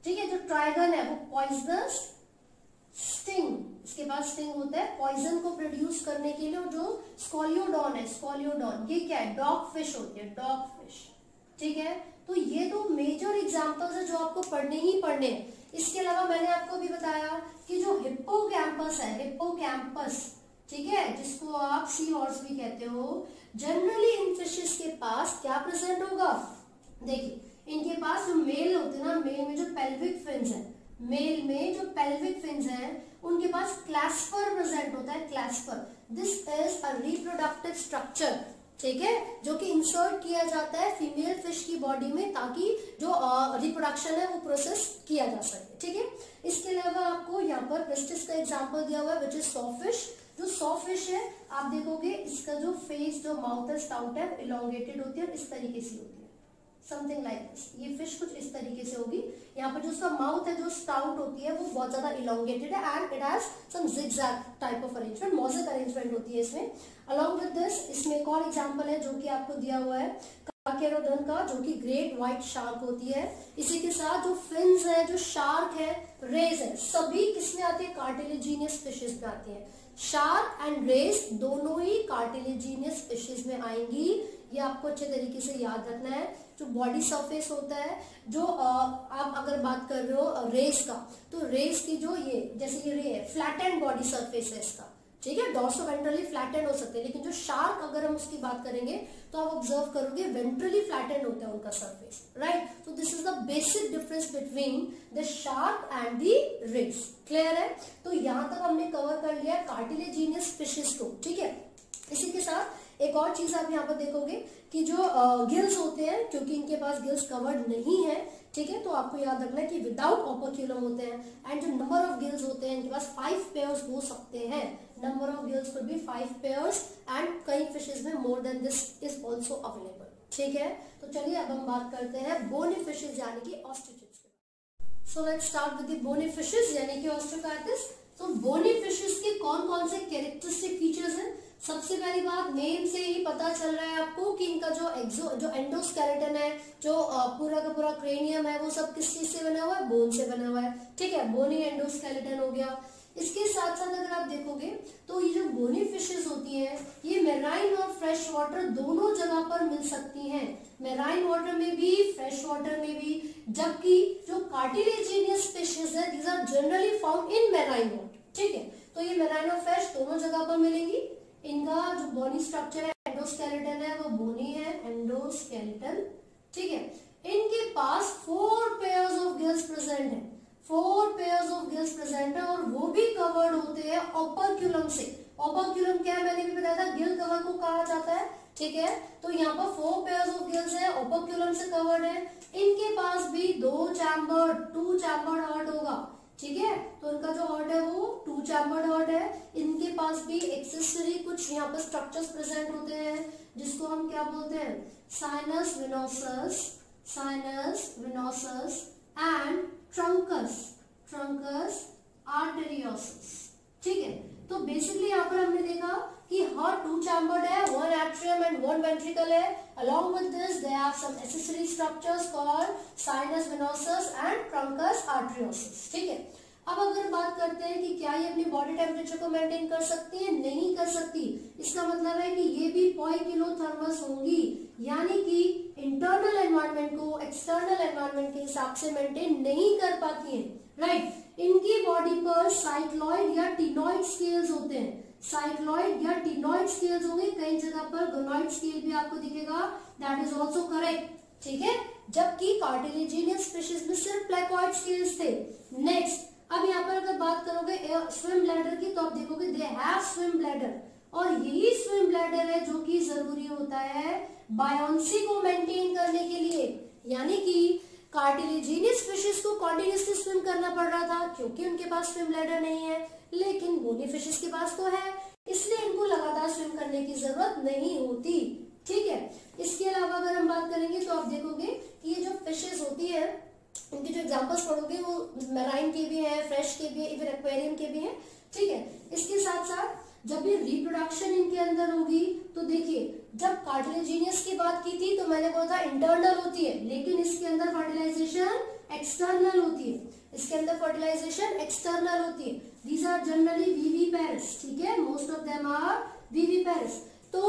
[SPEAKER 1] ठीक है। जो ट्राइगन है वो पॉइजनस स्टिंग, इसके पास स्टिंग होता है पॉइजन को प्रोड्यूस करने के लिए। और जो स्कॉलियोडॉन है, स्कॉलियोडॉन ये क्या है, डॉग फिश होती है, डॉग फिश, ठीक है। तो ये तो मेजर एग्जांपल्स है जो आपको पढ़ने ही पढ़ने हैं। इसके अलावा मैंने आपको भी बताया कि जो हिप्पोकैम्पस है, हिप्पोकैम्पस, ठीक है, जिसको आप सी हॉर्स भी कहते हो, जनरली इन फिशेस के पास क्या प्रेजेंट होगा, देखिए इनके पास जो मेल होते हैं ना, मेल में जो पेल्विक फिन्स है, मेल में जो पेल्विक फिन्स हैं उनके पास क्लैस्पर प्रेजेंट होता है, clasper. This is a reproductive structure, ठीक है, जो कि इंसर्ट किया जाता है फीमेल फिश की बॉडी में ताकि जो रिप्रोडक्शन है वो प्रोसेस किया जा सके, ठीक है। इसके अलावा आपको यहाँ पर प्रेस्टिस का एग्जांपल दिया हुआ है विच इज सॉफिश। जो सॉफिश है आप देखोगे इसका जो फेस, जो माउथ है, स्टाउट है, इलोंगेटेड होती है और इस तरीके से होती है, समथिंग लाइक दिस। ये फिश कुछ इस तरीके से होगी। यहाँ पर जो उसका माउथ है, जो स्टाउट होती है, वो बहुत ज्यादा इलोंगेटेड है and it has some zigzag type of arrangement, mosaic arrangement होती है इसमें। अलॉन्ग विद दिस इसमें एक और एग्जांपल है जो कि आपको दिया हुआ है काकेरोडन का, जो कि ग्रेट व्हाइट शार्क होती है। इसी के साथ जो फिन्स है, जो शार्क है, रेज है, सभी किसमें आती है, कार्टिलेजिनियस फिशेस में आती है। शार्क एंड रेज दोनों ही कार्टिलेजिनियस फिशेस में आएंगी, ये आपको अच्छे तरीके से याद रखना है। जो बॉडी सरफेस होता है, जो आप अगर बात कर रहे हो रेस का, तो रेस की जो ये जैसे ये रे है, फ्लैटेंड बॉडी सरफेस है इसका, ठीक है, डॉर्सोवेंट्रली फ्लैटेंड हो सकते हैं। लेकिन जो शार्क अगर हम उसकी बात करेंगे तो आप ऑब्जर्व करोगे वेंट्रली फ्लैटेंड होता है उनका सरफेस, राइट। तो this is the basic difference between the shark and the rays. Clear है? तो यहां तक हमने कवर कर लिया कार्टिलेजिनियस फिशेस को, ठीक है। इसी के साथ एक और चीज आप यहाँ पर देखोगे कि जो गिल्स होते हैं, क्योंकि इनके पास गिल्स कवर्ड नहीं है, ठीक है, तो आपको याद रखना है कि विदाउट ओपर्क्यूलम होते हैं। एंड जो नंबर ऑफ गिल्स होते हैं, इनके पास 5 पेयर्स हो सकते हैं। Number of gills could be 5 pairs and कई फिशेस में more than this is also available, ठीक है। तो चलिए अब हम बात करते हैं बोनी फिशेस यानी कि osteichthyes. So let's start with the bony fishes यानी कि ऑस्ट्रोकार्टिस। तो बोनी फिशेस के कौन कौन से कैरेक्टरिस्टिक फीचर्स हैं? सबसे पहली बात, नेम से ही पता चल रहा है आपको कि इनका जो एंडोस्केलेटन है, जो पूरा का पूरा क्रेनियम है, वो सब किस चीज से बना हुआ है, बोन से बना हुआ है, ठीक है, बोनी एंडोस्केलेटन हो गया। इसके साथ साथ अगर आप देखोगे तो ये जो बोनी फिशेस होती हैं, ये मेराइन और फ्रेश वाटर दोनों जगह पर मिल सकती हैं, मेराइन वाटर में भी, फ्रेश वाटर में भी। जबकि जो कार्टिलेजिनियस फिशेस है, these are generally found in marine water, ठीक है। तो ये मेराइन और फ्रेश दोनों जगह पर मिलेंगी। इनका जो बॉडी स्ट्रक्चर है, एंडोस्केलेटन है, वो बोनी है, एंडोस्केलेटन, ठीक है। इनके पास 4 पेयर्स ऑफ गिल्स प्रेजेंट है, 4 पेयर्स ऑफ गिल्स प्रेजेंट है, और वो भी कवर्ड होते हैं ओपर्क्यूलम से। ओपर्क्यूलम क्या है, मैंने भी बताया था, गिल कवर को कहा जाता है, ठीक है। तो यहाँ पर 4 पेयर्स ऑफ गिल्स है, ओपर्क्यूलम से कवर्ड है। इनके पास भी 2 चैम्बर्ड हार्ट होगा, ठीक है। तो इनका जो हार्ट है वो 2 चैम्बर्ड हार्ट है। इनके पास भी एक्सेसरी कुछ यहाँ पर स्ट्रक्चर्स प्रेजेंट होते हैं, जिसको हम क्या बोलते हैं, sinus venosus and trunks arteriosus, ठीक है। तो बेसिकली यहाँ पर हमने देखा कि हार्ट 2 चैम्बर्ड है, 1 एट्रियम एंड 1 वेंट्रिकल है। Along with this, they have some accessory structures called sinus venosus and truncus arteriosus, ठीक है। अब अगर बात करते हैं कि क्या ये अपनी बॉडी टेम्परेचर को मेंटेन कर सकती है, नहीं कर सकती। इसका मतलब है कि ये भी पॉइकिलोथर्मस होंगी, यानी कि इंटरनल एनवायरनमेंट को एक्सटर्नल एनवायरनमेंट के हिसाब से मेंटेन नहीं कर पाती है, राइट। इनकी बॉडी पर साइक्लॉइड या टिनॉइड स्केल्स होते हैं, साइक्लॉइड या टिनॉइड स्केल्स होंगे, कई जगह पर गोनॉइड स्केल भी आपको दिखेगा, दैट इज ऑल्सो करेक्ट, ठीक है। जबकि कार्टिलेजिनियस फिशेस में सिर्फ प्लेकोइड स्केल्स थे। नेक्स्ट, अब यहाँ पर अगर बात करोगे स्विम ब्लैडर की, तो आप देखोगे दे हैव स्विम ब्लैडर, और यही स्विम ब्लैडर है जो कि जरूरी होता है बायोन्सी को मेंटेन करने के लिए। यानी कि कार्टिलेजिनियस फिशेस को कॉन्टिन्यूसली स्विम करना पड़ रहा था क्योंकि उनके पास स्विम ब्लैडर नहीं है, लेकिन बोनी फिशेस के पास तो है। इसलिए इनको लगातार स्विम करने की जरूरत नहीं होती। ठीक है, इसके अलावा अगर हम बात करेंगे तो आप देखोगे कि ये जो फिशेस होती है इनके जो एग्जांपल्स पढ़ोगे वो मैराइन के भी हैं, फ्रेश के भी, इवन एक्वेरियम के भी हैं। ठीक है, इसके साथ साथ जब भी रिप्रोडक्शन इनके अंदर होगी तो देखिए, जब कार्टिलेजिनियस की बात की थी तो मैंने बोला था इंटरनल होती है, लेकिन इसके अंदर फर्टिलाइजेशन एक्सटर्नल होती है। इसके अंदर फर्टिलाइजेशन एक्सटर्नल होती है। These are generally viviparous. ठीक है, most of them are viviparous. तो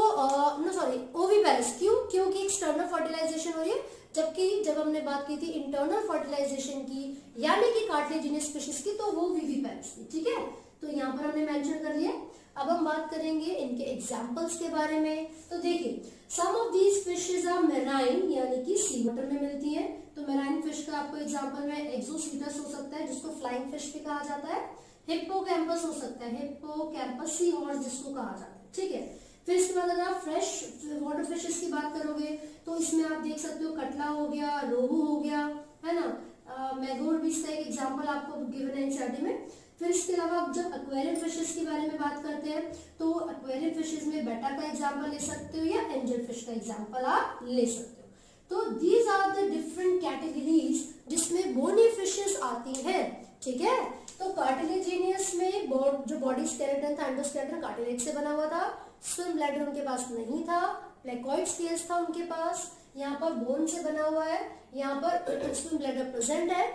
[SPEAKER 1] नो सॉरी ओविपेरस। क्यों? क्योंकि एक्सटर्नल फर्टिलाइजेशन हो रही है, जबकि जब हमने बात की थी इंटरनल फर्टिलाइजेशन की यानी कि कार्टिलेजिनियस स्पीशीज की तो वो विविपेरस थी। ठीक है, तो यहाँ पर हमने मेंशन कर लिया। अब हम बात करेंगे इनके एग्जाम्पल्स के बारे में। तो देखिए, some of these fishes are marine यानी कि सी वाटर में मिलती है। तो मेराइन फिश का आपको एग्जाम्पल में एक्सोसीटस हो सकता है जिसको फ्लाइंग फिश भी कहा जाता है, हिप्पोकैम्पस हो सकता है, हिप्पोकैम्पस सी हॉर्स जिसको कहा जाता है। ठीक है, फिर इसके बाद अगर आप फ्रेश वाटर फिशेस की बात करोगे तो इसमें आप देख सकते हो कटला हो गया, रोहू हो गया, है ना, मैगोर भी इसका एक एग्जाम्पल आपको गिवन है एनसीईआरटी में। फिर इसके अलावा आप जब एक्वेरियम फिशेस के बारे में बात करते हैं तो एक्वेरियम फिशेस में बेटा का एग्जाम्पल ले सकते हो या एंजल फिश का एग्जाम्पल आप ले सकते हो। तो these are the different categories जिसमें बोनी फिशेस आती हैं। ठीक है, तो कार्टिलेजिनियस में जो बॉडी स्केलेटन था, एंडोस्केलेटन कार्टिलेज से बना हुआ था। स्विम ब्लैडर उनके पास नहीं था, प्लेकॉइड स्केल्स था उनके पास। यहाँ पर बोन से बना हुआ है, यहाँ पर स्विम ब्लैडर प्रेजेंट है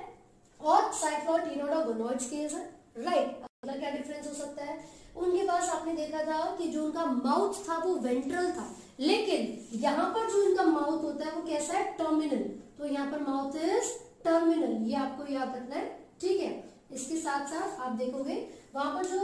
[SPEAKER 1] और साइक्लॉइड, टिनोड और गोनोइड स्केल्स है। राइट, अगला क्या डिफरेंस हो सकता है? उनके पास आपने देखा था कि जो उनका माउथ था वो वेंट्रल था, लेकिन यहाँ पर जो इनका माउथ होता है वो कैसा है? टर्मिनल। तो यहाँ पर माउथ इज टर्मिनल, ये आपको याद रखना है। ठीक है, इसके साथ साथ आप देखोगे वहां पर जो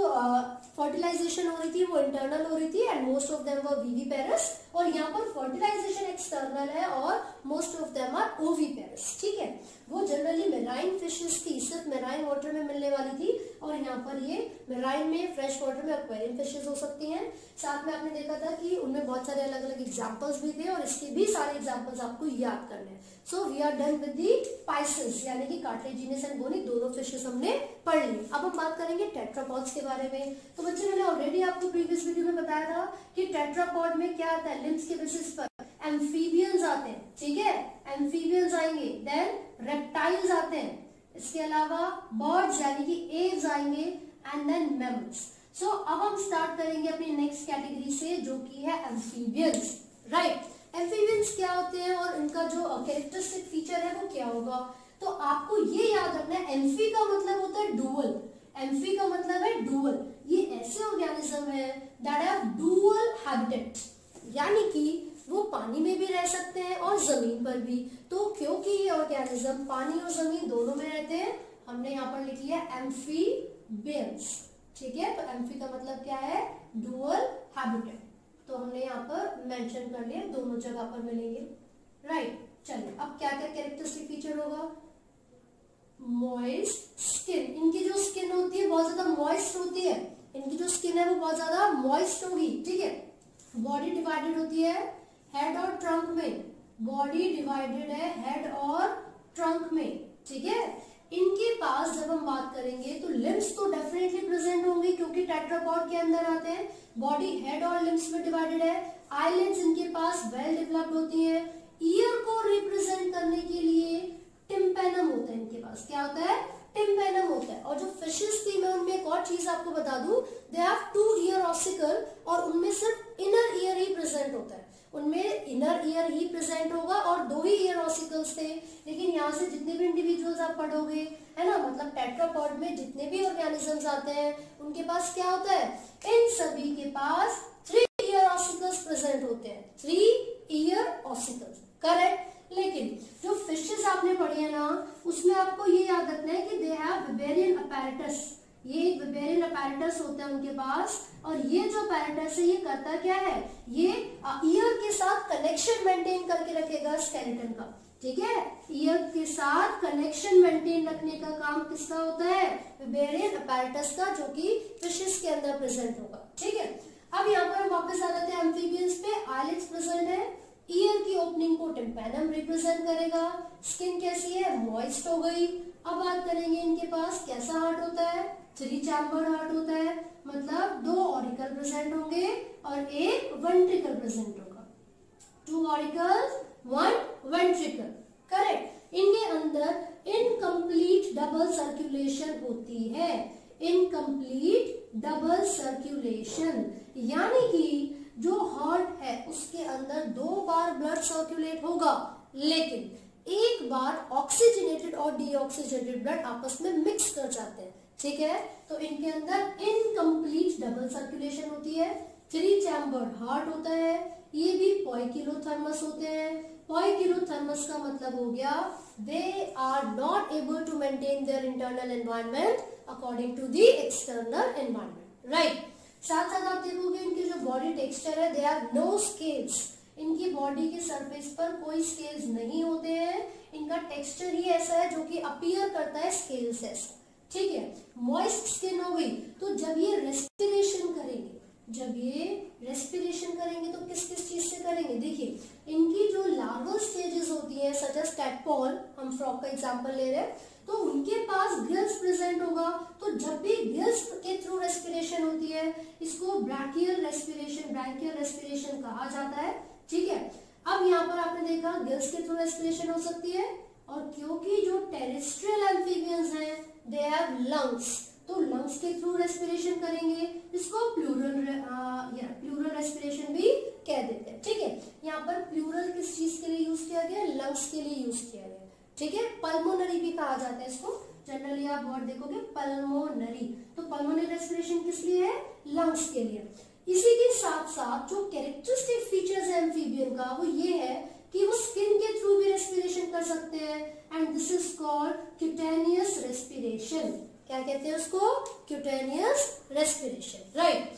[SPEAKER 1] फर्टिलाइजेशन हो रही थी वो इंटरनल हो रही थी and most of them were viviparous, और यहाँ पर फर्टिलाइजेशन एक्सटर्नल है और most of them are oviparous. ठीक है, वो जनरली मेराइन फिशेस थी, सिर्फ मेराइन वाटर में मिलने वाली थी, और यहाँ पर ये मेराइन में, फ्रेश वाटर में एक्वेरियम फिशेस हो सकती हैं। साथ में आपने देखा था कि उनमें बहुत सारे अलग अलग एग्जाम्पल्स भी थे और इसके भी सारे एग्जाम्पल्स आपको याद करने हैं। So we are done with the pisces यानी कि कार्टिलेजिनस एंड बोनी दोनों फिशेस हमने पढ़ ली। अब हम बात करेंगे टेट्रापॉड्स के बारे में। तो बच्चे मैंने ऑलरेडी आपको प्रीवियस वीडियो में बताया था कि टेट्रापॉड में क्या आता है, लिम्स के बेसिस पर एम्फीबियंस आते हैं। ठीक है, एम्फीबियंस आएंगे, देन रेप्टाइल्स आते हैं, इसके अलावा बर्ड्स यानी कि एव्स आएंगे एंड देन मैमल्स। सो अब हम स्टार्ट करेंगे अपनी नेक्स्ट कैटेगरी से जो कि है एम्फीबियंस। राइट, एम्फीबियंस क्या होते हैं और इनका जो कैरेक्टरिस्टिक फीचर है वो क्या होगा? तो आपको ये याद रखना है, एम्फी का मतलब होता है डुअल। एम्फी का मतलब है डुअल। ये ऐसे ऑर्गेनिज्म है दैट हैव डुअल हैबिटेट, यानी कि वो पानी में भी रह सकते हैं और जमीन पर भी। तो क्योंकि ये ऑर्गेनिज्म पानी और जमीन दोनों में रहते हैं, हमने यहाँ पर लिख लिया एम्फीबियंस। ठीक है, तो एम्फी का मतलब क्या है? Dual habitat. तो हमने यहाँ पर मेंशन कर लिया, दोनों जगह पर मिलेंगे। राइट, चलिए अब क्या क्या कैरेक्टरिस्टिक फीचर होगा? मॉइस्ट स्किन, इनकी जो स्किन होती है बहुत ज्यादा मॉइस्ट होती है, इनकी जो स्किन है वो बहुत ज्यादा मॉइस्ट होगी। ठीक है, बॉडी डिवाइडेड होती है हेड और ट्रंक में, बॉडी डिवाइडेड है हेड और ट्रंक में। ठीक है, इनके पास जब हम बात करेंगे तो लिम्स तो डेफिनेटली प्रेजेंट होंगे क्योंकि टेट्रापॉड के अंदर आते हैं। बॉडी हेड और लिम्स में डिवाइडेड है। आईलिड्स इनके पास वेल डेवलप्ड होती है। ईयर को रिप्रेजेंट करने के लिए टिम्पेनम होता है इनके पास। क्या होता है? टिम्पेनम होता है। और जो फिशेस थी, मैं उनमें एक और चीज आपको बता दूं, दे हैव 2 ईयर ऑसिकल और उनमें सिर्फ इनर ईयर ही प्रेजेंट होता है, उनमें इनर ईयर ही प्रेजेंट होगा और 2 ही ईयर ऑसिकल्स थे। लेकिन यहाँ से जितने भी इंडिविजुअल्स आप पढ़ोगे, है ना, मतलब टेट्रापॉड में जितने भी ऑर्गेनिजम्स आते हैं उनके पास क्या होता है? इन सभी के पास 3 ईयर ऑसिकल्स प्रेजेंट होते हैं, 3 ईयर ऑसिकल्स। करेक्ट। लेकिन जो फिशेस आपने पढ़ी है ना, उसमें आपको ये याद रखना है कि दे हैव विबेरियन अपैरेटस। ये एक विबेरियन अपैरेटस होता है उनके पास, और ये जो अपैरेटस है ये करता क्या है? ये ईयर के साथ कनेक्शन मेंटेन करके रखेगा स्केलेटन का। ठीक है, ईयर के साथ कनेक्शन मेंटेन रखने का काम किसका होता है? विबेरियन अपैरेटस का, जो कि फिशेस के अंदर प्रेजेंट होगा। ठीक है, अब यहाँ पर हम वापस आ जाते हैं एम्फीबियंस पे। आइलिड्स प्रेजेंट है, ईयर की ओपनिंग को टिम्पैनम रिप्रेजेंट करेगा। स्किन कैसी है, मॉइस्ट हो गई। अब बात करेंगे इनके पास कैसा हार्ट होता है, 3 चैम्बर्ड हार्ट होता है, मतलब 2 ऑरिकल प्रेजेंट होंगे और एक वेंट्रिकल प्रेजेंट होगा। 2 ऑरिकल्स 1 वेंट्रिकल, करेक्ट। इनके अंदर इनकम्प्लीट डबल सर्कुलेशन होती है, इनकम्प्लीट डबल सर्कुलेशन, यानी कि जो हार्ट है उसके अंदर 2 बार ब्लड सर्कुलेट होगा, लेकिन एक बार ऑक्सीजनेटेड और डीऑक्सीजनेटेड ब्लड आपस में मिक्स कर जाते हैं, ठीक है। तो इनके अंदर इनकम्प्लीट डबल सर्कुलेशन होती है। 3 चैम्बर्ड हार्ट होता है, ये भी पोइकिलोथर्मस होते हैं। पोइकिलोथर्मस का मतलब हो गया they are not able to maintain their internal environment according to the external environment, right. साथ साथ आप देखोगे इनकी जो बॉडी टेक्सचर है, दे आर नो स्केल्स, इनकी बॉडी के सरफेस पर कोई स्केल्स नहीं होते हैं। इनका टेक्सचर ही ऐसा है जो कि अपीयर करता है स्केल्स ऐसा, ठीक है। मॉइस्ट स्किन हो गई, तो जब ये रेस्पिरेशन करेंगे, जब ये रेस्पिरेशन करेंगे तो किस किस चीज से करेंगे, देखिए इनकी जो लार्वल स्टेजेस होती है सच एज टैडपोल, हम फ्रॉग का एग्जांपल ले रहे हैं, तो उनके पास गिल्स प्रेजेंट होगा। तो जब भी गिल्स के थ्रू रेस्पिरेशन होती है, इसको ब्रैकियल रेस्पिरेशन कहा जाता है, ठीक है। अब यहाँ पर आपने देखा गिल्स के थ्रू रेस्पिरेशन हो सकती है, और क्योंकि जो टेरेस्ट्रियल एम्फीबियंस हैं दे हैव लंग्स, तो लंग्स के थ्रू रेस्पिरेशन करेंगे, इसको प्लूरल रेस्पिरेशन भी कह देते हैं, ठीक है। यहाँ पर प्लूरल किस चीज के लिए यूज किया गया, लंग्स के लिए यूज किया गया, ठीक है। पल्मोनरी भी कहा जाता है इसको, जनरली आप वर्ड देखोगे पल्मोनरी, तो पल्मोनरी रेस्पिरेशन किस लिए है, लंग्स के लिए। इसी के साथ साथ जो कैरेक्टरिस्टिक फीचर्स है एम्फीबियन का वो ये है कि वो स्किन के थ्रू भी रेस्पिरेशन कर सकते हैं, and this is called cutaneous respiration. क्या कहते हैं उसको, क्यूटेनियस रेस्पिरेशन, राइट।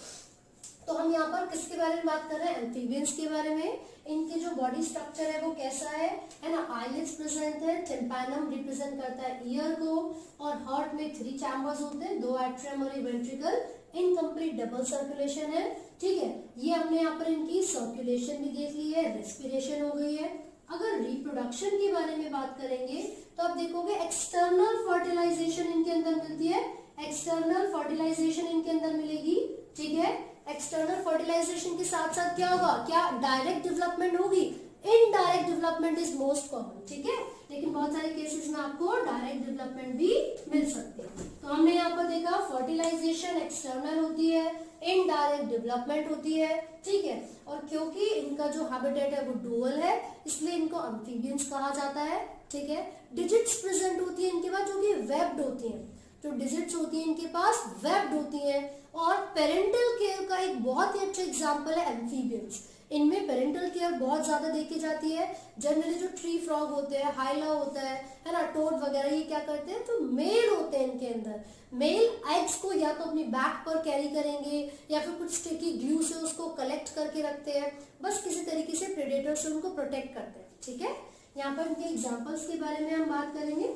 [SPEAKER 1] तो हम यहाँ पर किसके बारे में बात कर रहे हैं, एम्फीबियंस के बारे में। इनके जो बॉडी स्ट्रक्चर है वो कैसा है ना, आईलिड्स प्रेजेंट है, टिम्पैनम रिप्रेजेंट करता है ईयर को, और हार्ट में 3 चैम्बर्स होते हैं, 2 एट्रियम और 1 वेंट्रिकल, इनकम्प्लीट डबल सर्कुलेशन है, ठीक है। ये हमने यहाँ पर इनकी सर्कुलेशन भी देख ली है, रेस्पिरेशन हो गई है। अगर रिप्रोडक्शन के बारे में बात करेंगे तो आप देखोगे एक्सटर्नल फर्टिलाइजेशन इनके अंदर मिलती है, एक्सटर्नल फर्टिलाइजेशन इनके अंदर मिलेगी, ठीक है। एक्सटर्नल फर्टिलाइजेशन के साथ साथ क्या होगा, क्या डायरेक्ट डेवलपमेंट होगी, indirect development is most common, ठीक है। लेकिन बहुत सारे केसेस में आपको डायरेक्ट डेवलपमेंट भी मिल सकती है। तो हमने यहाँ पर देखा फर्टिलाइजेशन एक्सटर्नल होती है, इनडायरेक्ट डेवलपमेंट होती है, ठीक है। और क्योंकि इनका जो हैबिटेट है वो डुअल है, इसलिए इनको एम्फीबियंस कहा जाता है, ठीक है। डिजिट्स प्रेजेंट होती है इनके पास जो कि वेब्ड होती हैं, जो डिजिट्स होती है इनके पास वेब्ड होती हैं। और पेरेंटल केयर का एक बहुत ही अच्छा एग्जांपल है एम्फीबियंस। इनमें पेरेंटल केयर बहुत ज्यादा देखी जाती है। जनरली जो ट्री फ्रॉग होते हैं, हाइला होता है ना, टोड वगैरह, ये क्या करते हैं, तो मेल होते हैं इनके अंदर, मेल एग्स को या तो अपनी बैक पर कैरी करेंगे या फिर कुछ स्टिकी ग्लू से उसको कलेक्ट करके रखते हैं, बस किसी तरीके से प्रेडेटर से उनको प्रोटेक्ट करते हैं, ठीक है। यहाँ पर इनके एग्जाम्पल्स के बारे में हम बात करेंगे।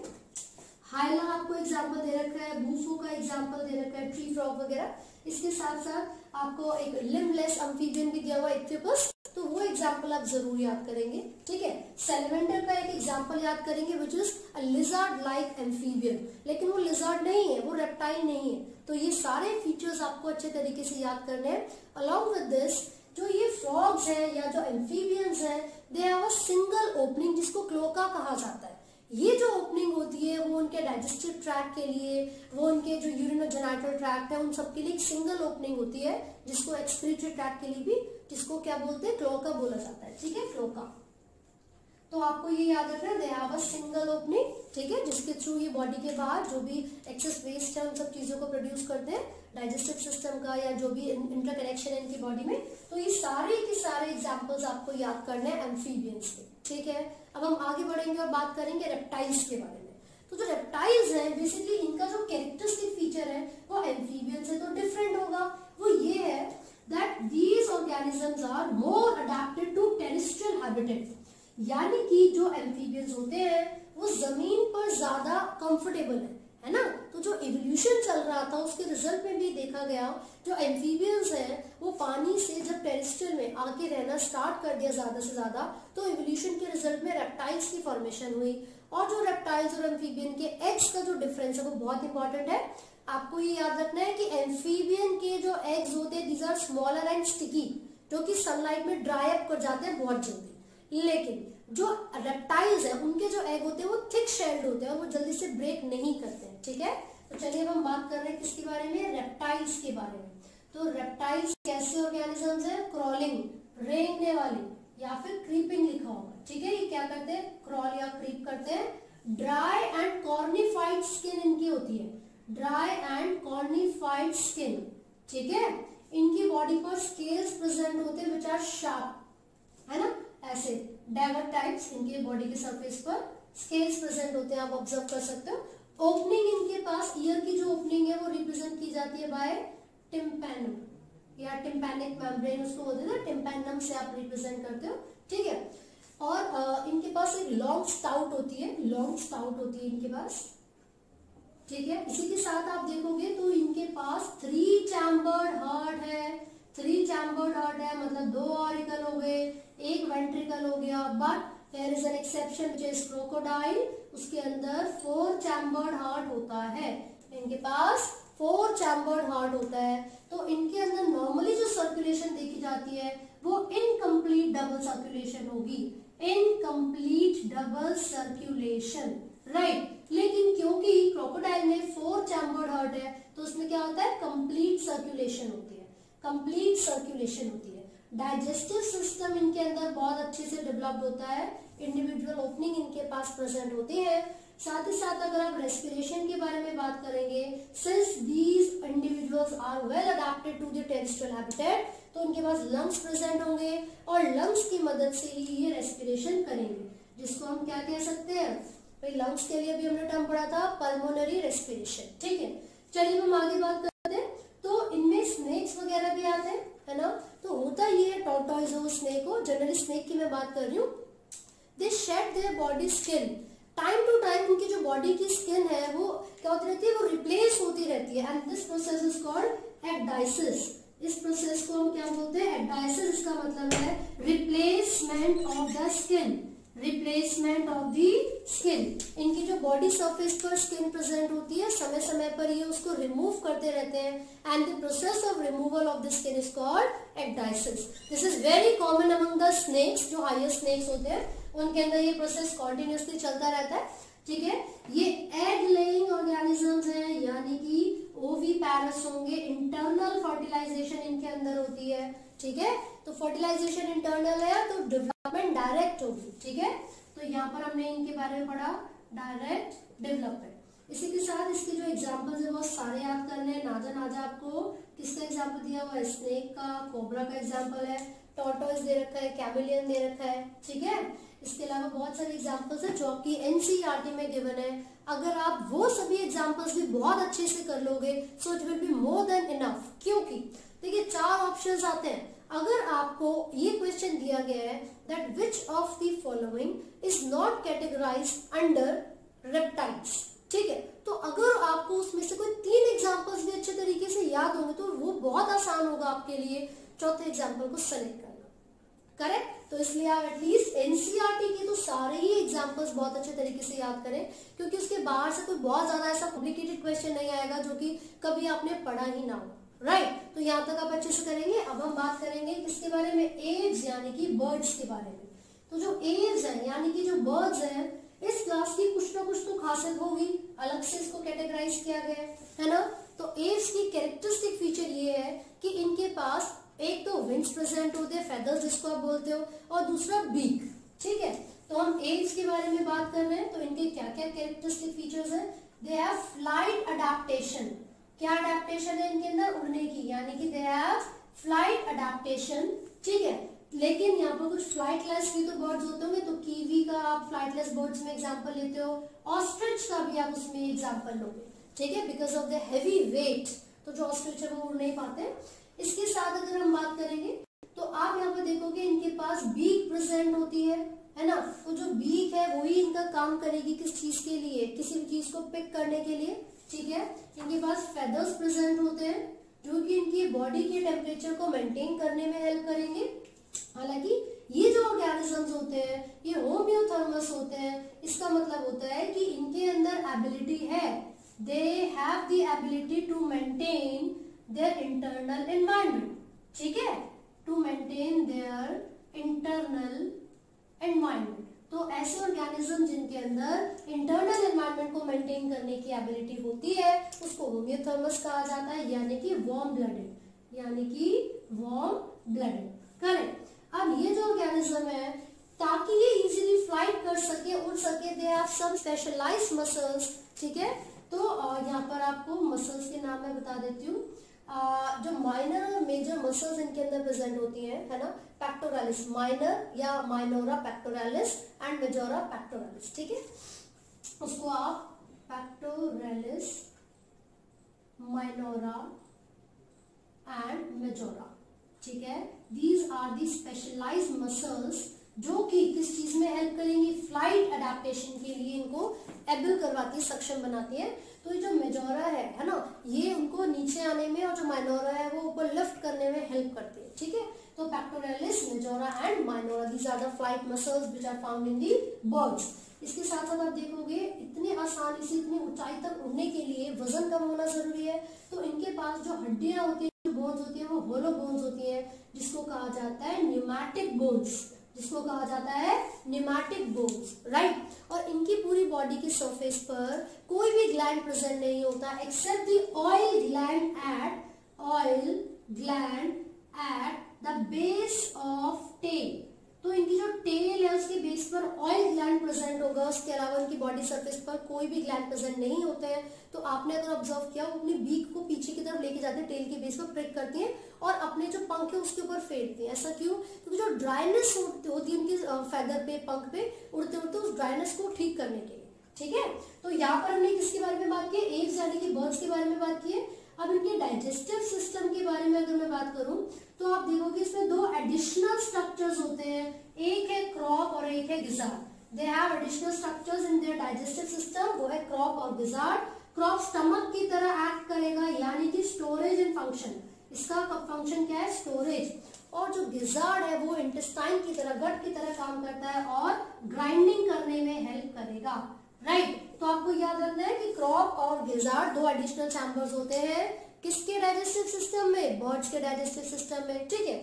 [SPEAKER 1] हाइला आपको एग्जाम्पल दे रखा है, बूफो का एग्जाम्पल दे रखा है, ट्री फ्रॉग वगैरह। इसके साथ साथ आपको एक लिम्बलेस एम्फीबियन भी दिया हुआ इक्थियोपस, तो वो एग्जाम्पल आप जरूर याद करेंगे, ठीक है। सैलमेंडर का एक एग्जाम्पल याद करेंगे which is a lizard like amphibian, लेकिन वो लिजर्ड नहीं है, वो रेप्टाइल नहीं है। तो ये सारे फीचर्स आपको अच्छे तरीके से याद करने हैं। अलॉन्ग विद दिस जो ये फ्रॉग्स हैं या जो एम्फीबियंस हैं, they have a single opening जिसको क्लोका कहा जाता है। ये जो ओपनिंग होती है वो उनके डाइजेस्टिव ट्रैक्ट के लिए, वो उनके जो यूरिनोजेनिटल ट्रैक्ट है उन सब के लिए एक सिंगल ओपनिंग होती है, जिसको एक्सक्रीटरी ट्रैक्ट के लिए भी, जिसको क्या बोलते हैं, क्लोका बोला जाता है, ठीक है, क्लोका। तो आपको ये याद रखना है, they have a single opening, ठीक है, जिसके थ्रू ये बॉडी के बाहर जो भी एक्सेस वेस्ट है उन सब चीजों को प्रोड्यूस करते हैं, डाइजेस्टिव सिस्टम का या जो भी इंटरकनेक्शन है इनकी बॉडी में। तो ये सारे के सारे एग्जाम्पल्स आपको याद करने हैं एम्फीबियंस के, ठीक है। अब हम आगे बढ़ेंगे और बात करेंगे रेप्टाइल्स के बारे में। तो जो रेप्टाइल्स हैं बेसिकली इनका जो कैरेक्टरिस्टिक फीचर है वो एम्फीबियन से तो डिफरेंट होगा। वो ये है that these organisms are more adapted to terrestrial habitat, यानी कि जो एम्फीबियंस होते हैं वो जमीन पर ज्यादा कंफर्टेबल है, है ना। तो जो इवोल्यूशन चल रहा था उसके रिजल्ट में भी देखा गया जो एम्फीबियंस हैं वो पानी से जब टेरेस्ट्रियल में आके रहना स्टार्ट कर दिया ज्यादा से ज्यादा, तो इवोल्यूशन के रिजल्ट में रेप्टाइल्स की फॉर्मेशन हुई। और जो रेप्टाइल्स और एम्फीबियन के एग्स का जो डिफरेंस है वो बहुत इंपॉर्टेंट है। आपको ये याद रखना है कि एम्फीबियन के जो एग्स होते हैं these are smaller and sticky, जो कि सनलाइट में ड्राई अप कर जाते हैं बहुत जल्दी। लेकिन जो रेप्टाइल्स है उनके जो एग होते हैं वो थिक शेल्ड होते हैं और वो जल्दी से ब्रेक नहीं करते हैं, ठीक है। तो चलिए अब हम बात कर रहे हैं किसके बारे में, रेप्टाइल्स के बारे में। तो रेप्टाइल्स कैसे ऑर्गेनिजम्स है, क्रॉलिंग, रेंगने वाले या फिर क्रीपिंग लिखा होगा, ठीक है। ये क्या करते हैं, क्रॉल या क्रीप करते हैं। ड्राई एंड कॉर्निफाइड स्किन इनकी होती है, ड्राई एंड कॉर्निफाइड स्किन, ठीक है। इनकी बॉडी पर स्केल्स प्रेजेंट होते हैं विच आर शार्प, है ना, ऐसे डैगर टाइप्स इनके बॉडी के सरफेस पर स्केल्स प्रेजेंट होते हैं, आप ऑब्जर्व कर सकते हो। ओपनिंग इनके पास, ईयर की जो ओपनिंग है वो रिप्रेजेंट की जाती है बाय टिम्पैनम या टिम्पैनिक मेम्ब्रेन उसको बोलते हैं ना, टिम्पैनम से आप रिप्रेजेंट करते हो, ठीक है। और इनके पास एक लॉन्ग स्टाउट होती है, लॉन्ग स्टाउट होती है इनके पास, ठीक है। इसी के साथ आप देखोगे तो इनके पास 3 चैम्बर्ड हार्ट है, 3 चैम्बर्ड हार्ट है, मतलब 2 ऑरिकल हो गए, 1 वेंट्रिकल हो गया। But there is an exception which is crocodile, उसके अंदर 4 चैम्बर्ड हार्ट होता है, इनके पास 4 चैम्बर्ड हार्ट होता है। तो इनके अंदर नॉर्मली जो सर्कुलेशन देखी जाती है वो इनकम्प्लीट डबल सर्कुलेशन होगी, इनकम्प्लीट डबल सर्कुलेशन, राइट। लेकिन क्योंकि क्रोकोडाइल में 4 चैम्बर्ड हार्ट है तो उसमें क्या होता है, कंप्लीट सर्कुलेशन होती है, कंप्लीट सर्कुलेशन होती है। डाइजेस्टिव सिस्टम इनके अंदर बहुत अच्छे से डेवलप्ड होता है, इंडिविजुअल ओपनिंग इनके पास प्रेजेंट होती है। साथ ही साथ अगर आप रेस्पिरेशन के बारे में बात करेंगे, since these individuals are well adapted to the terrestrial habitat, तो उनके पास लंग्स प्रेजेंट होंगे और लंग्स की मदद से ही ये रेस्पिरेशन करेंगे, जिसको हम क्या कह सकते हैं भाई, लंग्स के लिए भी हमने टर्म पढ़ा था पल्मोनरी रेस्पिरेशन, ठीक है। चलिए हम आगे बात करते हैं। तो इनमें स्नेक्स वगैरह भी आते हैं, है ना। तो होता ये है टॉर्टोइज हो, स्नेक हो, जनरली स्नेक की मैं बात कर रही हूँ, they shed their body skin, time to time उनकी जो बॉडी की स्किन है वो क्या होती रहती है, वो रिप्लेस होती रहती है, and this process is called ecdysis. इस प्रोसेस को हम क्या बोलते हैं, एक्डाइसिस। इसका मतलब है replacement of the skin, replacement of the skin. इनकी जो बॉडी सरफेस पर स्किन प्रेजेंट होती है समय समय पर ये उसको रिमूव करते रहते हैं, and the process of removal of the skin is called ecdysis. This is very common among the snakes, जो हायर स्नेक्स होते हैं उनके अंदर ये प्रोसेस कॉन्टिन्यूसली चलता रहता है, ठीक है। ये एग लेइंग ऑर्गेनिजम्स हैं, यानी कि ओवीपैरस होंगे, इंटरनल फर्टिलाइजेशन इनके अंदर होती है, ठीक है। तो फर्टिलाइजेशन इंटरनल है तो डेवलपमेंट डायरेक्ट होगी, ठीक है। तो यहाँ पर हमने इनके बारे में पढ़ा डायरेक्ट डेवलपमेंट। इसी के साथ इसके जो एग्जांपल्स है बहुत सारे याद करने हैं, नाजा आपको किसका एग्जांपल दिया हुआ है, स्नेक का, कोबरा का एग्जांपल है, टॉर्टोइज दे रखा है, कैमेलियन दे रखा है, ठीक है। इसके अलावा बहुत सारे एग्जांपल्स है जो कि एनसीईआरटी में गिवन है। अगर आप वो सभी एग्जांपल्स भी बहुत अच्छे से कर लोगे so it will be more than enough. क्योंकि देखिए 4 ऑप्शंस आते हैं। अगर आपको ये क्वेश्चन दिया गया है that which of the following is not categorised under reptiles, ठीक है, तो अगर आपको उसमें से कोई 3 एग्जांपल्स भी अच्छे तरीके से याद होंगे तो वो बहुत आसान होगा आपके लिए चौथे एग्जांपल को सेलेक्ट करना, करेक्ट। तो इसलिए आप एटलीस्ट एनसीईआरटी के तो सारे ही एग्जांपल्स बहुत अच्छे तरीके से याद करें, क्योंकि उसके बाहर से कोई बहुत ज्यादा ऐसा कॉम्प्लिकेटेड क्वेश्चन नहीं आएगा जो कि कभी आपने पढ़ा ही ना हो, राइट। तो यहाँ तक आप अच्छे से करेंगे। अब हम बात करेंगे किसके बारे में, एव्स यानी कि बर्ड्स के बारे में। तो जो एव्स है यानी कि जो बर्ड्स हैं, इस क्लास की कुछ ना कुछ तो खासियत होगी, अलग से इसको कैटेगराइज किया गया है ना। तो एव्स की कैरेक्टरिस्टिक फीचर ये है कि इनके पास एक तो विंग्स प्रेजेंट होते हैं, फेदर्स जिसको आप बोलते हो, और दूसरा बीक, ठीक है। तो हम एव्स के बारे में बात कर रहे हैं, तो इनके क्या क्या कैरेक्टरिस्टिक फीचर्स हैं। They have flight adaptation. क्या अडेप्टेशन है इनके अंदर, उड़ने की, यानी कि दे हैव फ्लाइट अडेप्टेशन, ठीक है। लेकिन यहाँ पर कुछ फ्लाइटलेस भी तो बर्ड्स होते होंगे, तो कीवी का आप फ्लाइटलेस बर्ड्स में एग्जांपल लेते हो, ऑस्ट्रिच का भी आप उसमें एग्जांपल लोगे, ठीक है, because of the heavy weight. तो जो ऑस्ट्रिच है वो उड़ नहीं पाते। इसके साथ अगर हम बात करेंगे तो आप यहाँ पर देखोगे इनके पास बीक प्रेजेंट होती है ना। तो जो बीक है वही इनका काम करेगी किस चीज के लिए, किसी भी चीज उसको पिक करने के लिए, ठीक है। इनके पास फेदर्स प्रेजेंट होते हैं जो कि इनकी बॉडी के टेम्परेचर को मेंटेन करने में हेल्प करेंगे। हालांकि ये जो ऑर्गेनिजम्स होते हैं ये होम्योथर्मस होते हैं। इसका मतलब होता है कि इनके अंदर एबिलिटी है, they have the ability to maintain their internal environment, ठीक है, to maintain their internal environment. तो ऐसे ऑर्गेनिज्म जिनके अंदर इंटरनल एनवायरनमेंट को मेंटेन करने की एबिलिटी होती है उसको होम्योथर्मस कहा जाता है, यानी कि वार्म ब्लडेड, यानी कि वार्म ब्लडेड, करेक्ट। अब ये जो ऑर्गेनिज्म है ताकि ये इजीली फ्लाइट कर सके, उड़ सके, they have some specialized muscles, ठीक है। तो यहाँ पर आपको मसल्स के नाम मैं बता देती हूँ। जो माइनर और मेजर मसल्स इनके अंदर प्रेजेंट होती हैं, है ना, पेक्टोरालिस, माइनर या minora pectoralis and majora pectoralis, ठीक है। उसको आप पेक्टोरालिस, माइनोरा एंड मेजोरा, ठीक है। These are the specialized muscles जो कि किस चीज में हेल्प करेंगी, फ्लाइट अडेप्टेशन के लिए इनको एबल करवाती है, सक्षम बनाती है। तो ये जो मेजोरा है ना, ये उनको नीचे आने में, और जो माइनोरा है वो ऊपर लिफ्ट करने में हेल्प करती है, ठीक है। तो pectoralis, majora and minora, these are the flight muscles which are found in the birds. इसके साथ साथ आप देखोगे इतने आसानी से इतनी ऊंचाई तक उड़ने के लिए वजन कम होना जरूरी है। तो इनके पास जो हड्डियां होती है, जो बोन्स होती है, वो होलो बोन्स होती है, जिसको कहा जाता है न्यूमैटिक बोन्स, जिसको कहा जाता है न्यूमैटिक बोन्स, राइट। और इनकी पूरी बॉडी की सरफेस पर कोई भी ग्लैंड प्रेजेंट नहीं होता except the oil gland at the base of tail. तो इनकी जो टेल है उसके बेस पर ऑयल ग्लैंड प्रेजेंट होगा, उसके अलावा इनकी बॉडी सरफेस पर कोई भी ग्लैंड प्रेजेंट नहीं होते हैं। तो आपने अगर ऑब्जर्व किया, वो अपनी बीक को पीछे की तरफ लेके जाते हैं, टेल के बेस पर प्रिक करती हैं और अपने जो पंख है उसके ऊपर फेरती हैं। ऐसा क्यों? क्योंकि जो ड्राइनेस होती है उनकी फेदर पे, पंख पे उड़ते उड़ते, उस ड्राइनेस को ठीक करने के लिए, ठीक है। तो यहाँ पर हमने किसके बारे में बात की? एव्स यानी कि बर्ड्स के बारे में बात की है। अब इनके डाइजेस्टिव सिस्टम के बारे में अगर मैं बात करूं तो आप देखोगे इसमें दो एडिशनल स्ट्रक्चर्स होते हैं, एक है क्रॉप और एक है gizzard. They have additional structures in their digestive system, वो है क्रॉप और गिजार्ड। क्रॉप स्टमक की तरह एक्ट करेगा, यानी कि स्टोरेज एंड फंक्शन, इसका फंक्शन क्या है? स्टोरेज। और जो गिजार्ड है वो इंटेस्टाइन की तरह, गट की तरह काम करता है और ग्राइंडिंग करने में हेल्प करेगा, राइट। तो आपको याद रखना है कि क्रॉप और गिजार्ड दो एडिशनल चैम्बर्स होते हैं किसके डाइजेस्टिव सिस्टम में? बर्ड्स के डाइजेस्टिव सिस्टम में, ठीक है।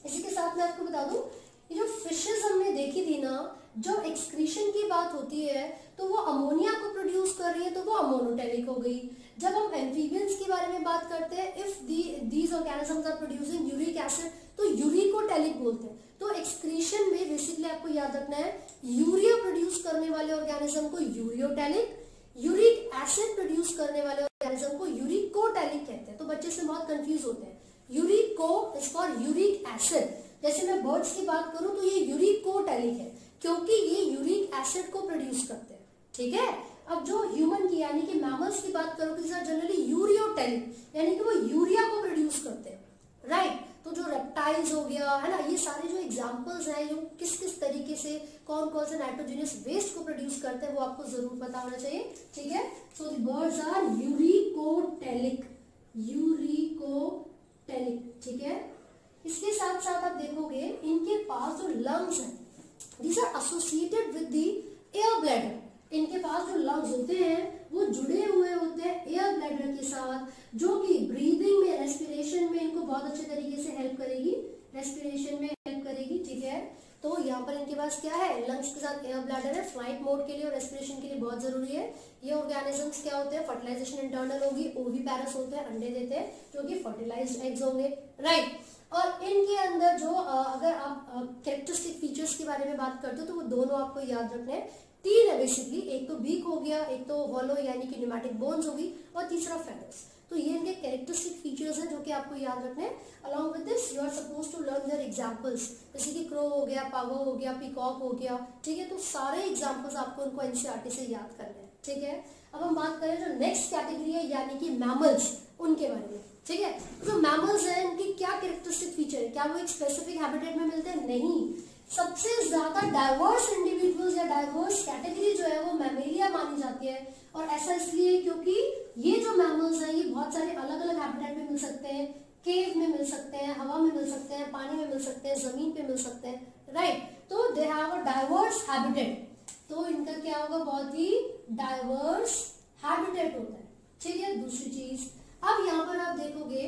[SPEAKER 1] इसी के साथ मैं आपको बता दूं, ये जो फिशेस हमने देखी थी ना, जो एक्सक्रीशन की बात होती है तो वो अमोनिया को प्रोड्यूस कर रही है, तो वो अमोनोटेलिक हो गई। जब हम एम्फीबियंस के बारे में बात करते हैं, if these organisms are producing uric acid, तो यूरिकोटेलिक बोलते हैं। तो एक्सक्रीशन में बेसिकली आपको याद रखना है, यूरिया प्रोड्यूस करने वाले ऑर्गेनिज्म को यूरियोटेलिक, यूरिक एसिड प्रोड्यूस करने वाले ऑर्गेनिज्म को यूरिकोटेलिक कहते हैं। तो बच्चे से बहुत कंफ्यूज होते हैं। यूरिको इज फॉर यूरिक एसिड। जैसे मैं बर्ड्स की बात करूं तो ये यूरिकोटेलिक है क्योंकि ये यूरिक एसिड को प्रोड्यूस करते हैं, ठीक है। अब जो ह्यूमन की यानी कि मैमल्स की बात करो, जनरली यूरियोटेलिक, यानी कि वो यूरिया को प्रोड्यूस करते हैं, राइट। तो जो रेप्टाइल्स हो गया, है ना, ये सारे जो एग्जांपल्स हैं, जो किस किस तरीके से कौन कौन से नाइट्रोजनियस वेस्ट को प्रोड्यूस करते हैं, वो आपको जरूर पता होना चाहिए, ठीक है। So the birds are uricotelic, ठीक है। इसके साथ साथ आप देखोगे इनके पास जो लंग्स हैं, these are associated with the air bladder। इनके पास जो लंग्स होते हैं वो जुड़े हुए होते हैं एयर ब्लैडर के साथ, जो कि ब्रीदिंग में, रेस्पिरेशन में इनको बहुत अच्छे तरीके से हेल्प करेगी, रेस्पिरेशन में हेल्प करेगी, ठीक है। तो यहाँ पर इनके पास क्या है? लंग्स के साथ एयर ब्लैडर है, फ्लाइट मोड के लिए और रेस्पिरेशन के लिए बहुत जरूरी है। ये ऑर्गेनिजम्स क्या होते हैं? फर्टिलाइजेशन इंटरनल होगी, ओविपेरस होते हैं, अंडे देते हैं जो कि फर्टिलाइज्ड एग्स होंगे, राइट। और इनके अंदर जो अगर आप कैरेक्टरिस्टिक फीचर्स के बारे में बात करते हो तो वो दोनों आपको याद रखने हैं। तीन है बेसिकली, एक तो बीक हो गया, एक तो हॉलो यानी कि न्यूमैटिक बोन्स होगी, और तीसरा फेदर्स। तो ये इनके कैरेक्टरिस्टिक फीचर्स हैं जो कि आपको याद रखने हैं। Along with this you are suppose to learn their examples, जैसे कि क्रो हो गया, पावो हो गया, पीकॉक हो गया, ठीक है। तो सारे एग्जांपल्स आपको उनको एनसीईआरटी से याद करने हैं, ठीक है। अब हम बात करें जो नेक्स्ट कैटेगरी है यानी कि मैमल्स, उनके बारे में, ठीक है। जो मैमल्स हैं इनकी क्या कैरेक्टरिस्टिक फीचर है? क्या वो एक स्पेसिफिक हैबिटेट में मिलते हैं? नहीं। सबसे ज्यादा डाइवर्स इंडिविजुअल्स या डाइवर्स कैटेगरी जो है वो मैमेलिया मानी जाती है। और ऐसा इसलिए क्योंकि ये जो मैमल्स हैं ये बहुत सारे अलग अलग हैबिटेट में मिल सकते हैं, केव में मिल सकते हैं, हवा में मिल सकते हैं, पानी में मिल सकते हैं, जमीन पे मिल सकते हैं, राइट। तो they have a diverse habitat, तो इनका क्या होगा, बहुत ही डाइवर्स हैबिटेट होता है, ठीक है। दूसरी चीज, अब यहाँ पर आप देखोगे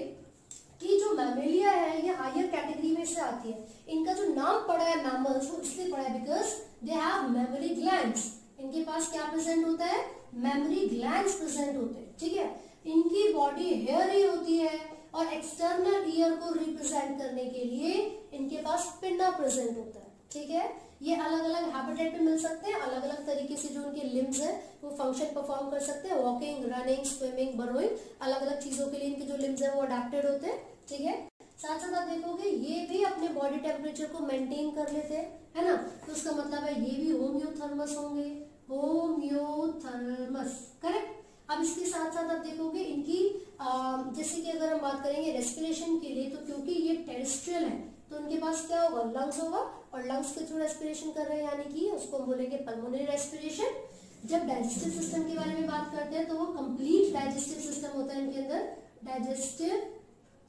[SPEAKER 1] कि जो मैमेलिया है ये हायर कैटेगरी में से आती है। इनका जो नाम पड़ा है मैमल्स वो इसलिए पड़ा है because they have mammary glands. इनके पास क्या प्रेजेंट होता है, मेमोरी ग्लैंड्स प्रेजेंट होते हैं, ठीक है। इनकी बॉडी हेयरी होती है और एक्सटर्नल ईयर को रिप्रेजेंट करने के लिए इनके पास पिन्ना प्रेजेंट होता है, ठीक है। ये अलग अलग हैबिटेट में मिल सकते हैं, अलग अलग तरीके से जो उनके लिम्स हैं वो फंक्शन परफॉर्म कर सकते हैं, वॉकिंग, रनिंग, स्विमिंग, बर्रोइंग, अलग अलग चीजों के लिए इनके जो लिम्स हैं वो अडेप्टेड होते हैं, ठीक है। साथ साथ आप देखोगे ये भी अपने बॉडी टेम्परेचर को मेंटेन कर लेते हैं, है ना। तो उसका मतलब है ये भी होम्योथर्मस होंगे, होम्योथर्मस, करेक्ट। अब इसके साथ साथ आप देखोगे इनकी जैसे कि अगर हम बात करेंगे रेस्पिरेशन के लिए, तो क्योंकि ये टेरेस्ट्रियल है तो उनके पास क्या होगा, लंग्स होगा, और लंग्स के थ्रू रेस्पिरेशन कर रहे हैं यानी कि उसको हम बोलेंगे पल्मोनरी रेस्पिरेशन। जब डाइजेस्टिव सिस्टम के बारे में बात करते हैं तो वो कंप्लीट डाइजेस्टिव सिस्टम होता है इनके अंदर, डाइजेस्टिव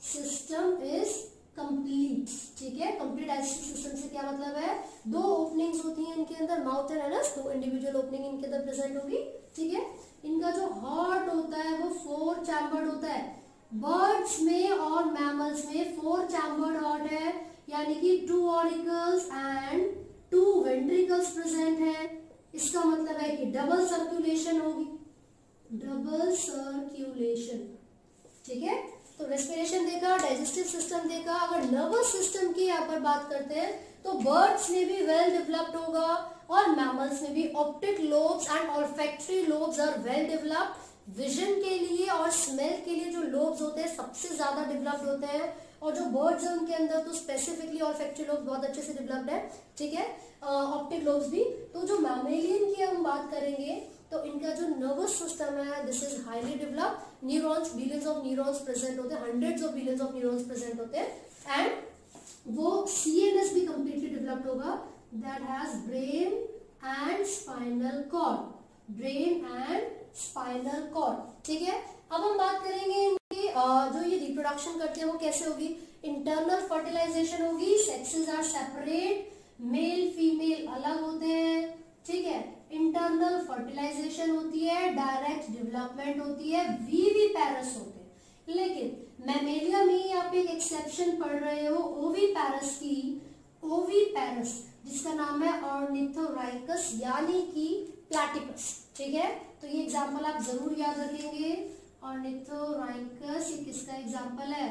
[SPEAKER 1] सिस्टम इज कंप्लीट, ठीक है। कंप्लीट डाइजेस्टिव सिस्टम से क्या मतलब है, दो ओपनिंग्स होती हैं इनके अंदर, माउथ एंड एनस, दो इंडिविजुअल ओपनिंग इनके अंदर प्रेजेंट होगी, ठीक है। इनका जो हार्ट होता है वो 4 चैम्बर्ड होता है। बर्ड्स में और मैमल्स में 4 चैम्बर्ड हार्ट है, यानी कि 2 ऑरिकल्स एंड 2 वेंट्रिकल्स प्रेजेंट है। इसका मतलब है कि डबल सर्कुलेशन होगी, डबल सर्कुलेशन, ठीक है। तो रेस्पिरेशन देखा, डाइजेस्टिव सिस्टम देखा। अगर नर्वस सिस्टम की यहाँ पर बात करते हैं तो बर्ड्स में भी वेल डेवलप्ड होगा और मैमल्स में भी optic lobes and olfactory lobes are well developed. Vision के लिए और स्मेल के लिए जो लोब्स होते हैं सबसे ज्यादा डेवलप्ड होते हैं, और जो बर्ड्स हैं उनके अंदर तो स्पेसिफिकली ऑल्फैक्टरी लोब्स बहुत अच्छे से डेवलप्ड है, ठीक है, ऑप्टिक लोब्स भी। तो जो मैमेलियन की हम बात करेंगे तो इनका जो नर्वस सिस्टम है this is highly developed, neurons, billions of neurons present होते हैं, hundreds of billions of neurons present होते हैं। एंड वो सीएनएस भी कंप्लीटली डेवलप्ड होगा, that has brain and spinal cord, brain and spinal cord, ठीक है। अब हम बात करेंगे इनकी जो ये रिप्रोडक्शन करते हैं वो कैसे होगी, इंटरनल फर्टिलाइजेशन होगी, sexes are separate, male female अलग होते हैं, ठीक है। इंटरनल फर्टिलाइजेशन होती है, डायरेक्ट डेवलपमेंट होती है, विविपैरस होते हैं। लेकिन मैमेलिया में आप एक एक्सेप्शन पढ़ रहे हो ओविपैरस की, ओविपैरस जिसका नाम है ऑर्निथोराइकस यानी कि प्लैटिपस, ठीक है। तो ये एग्जांपल आप जरूर याद रखेंगे, ऑर्निथोराइकस ये किसका एग्जांपल है,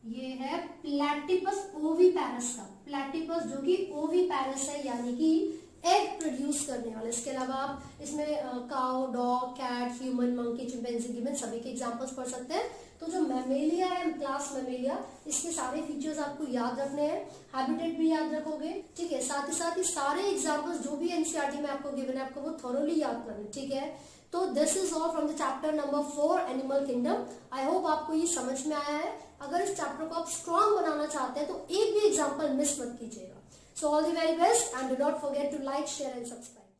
[SPEAKER 1] ये है प्लैटिपस ओविपैरस का, प्लैटिपस जो कि ओविपैरस है यानी कि एग प्रोड्यूस करने वाले। इसके अलावा आप इसमें cow, dog, cat, human, monkey, chimpanzee, gibbon सभी के एग्जांपल्स पढ़ सकते हैं। तो जो मैमेलिया है, क्लास मैमेलिया, इसके सारे फीचर्स आपको याद रखने हैं, हैबिटेट भी याद रखोगे, ठीक है। साथ ही सारे एग्जांपल्स जो भी एनसीईआरटी में आपको गिवन है आपको वो थोरोली याद करना, ठीक है। तो this is all from the chapter number 4 animal kingdom. I hope आपको ये समझ में आया है। अगर इस चैप्टर को आप स्ट्रॉन्ग बनाना चाहते हैं तो एक भी एग्जाम्पल मिस मत कीजिएगा। So all the very best and do not forget to like, share and subscribe.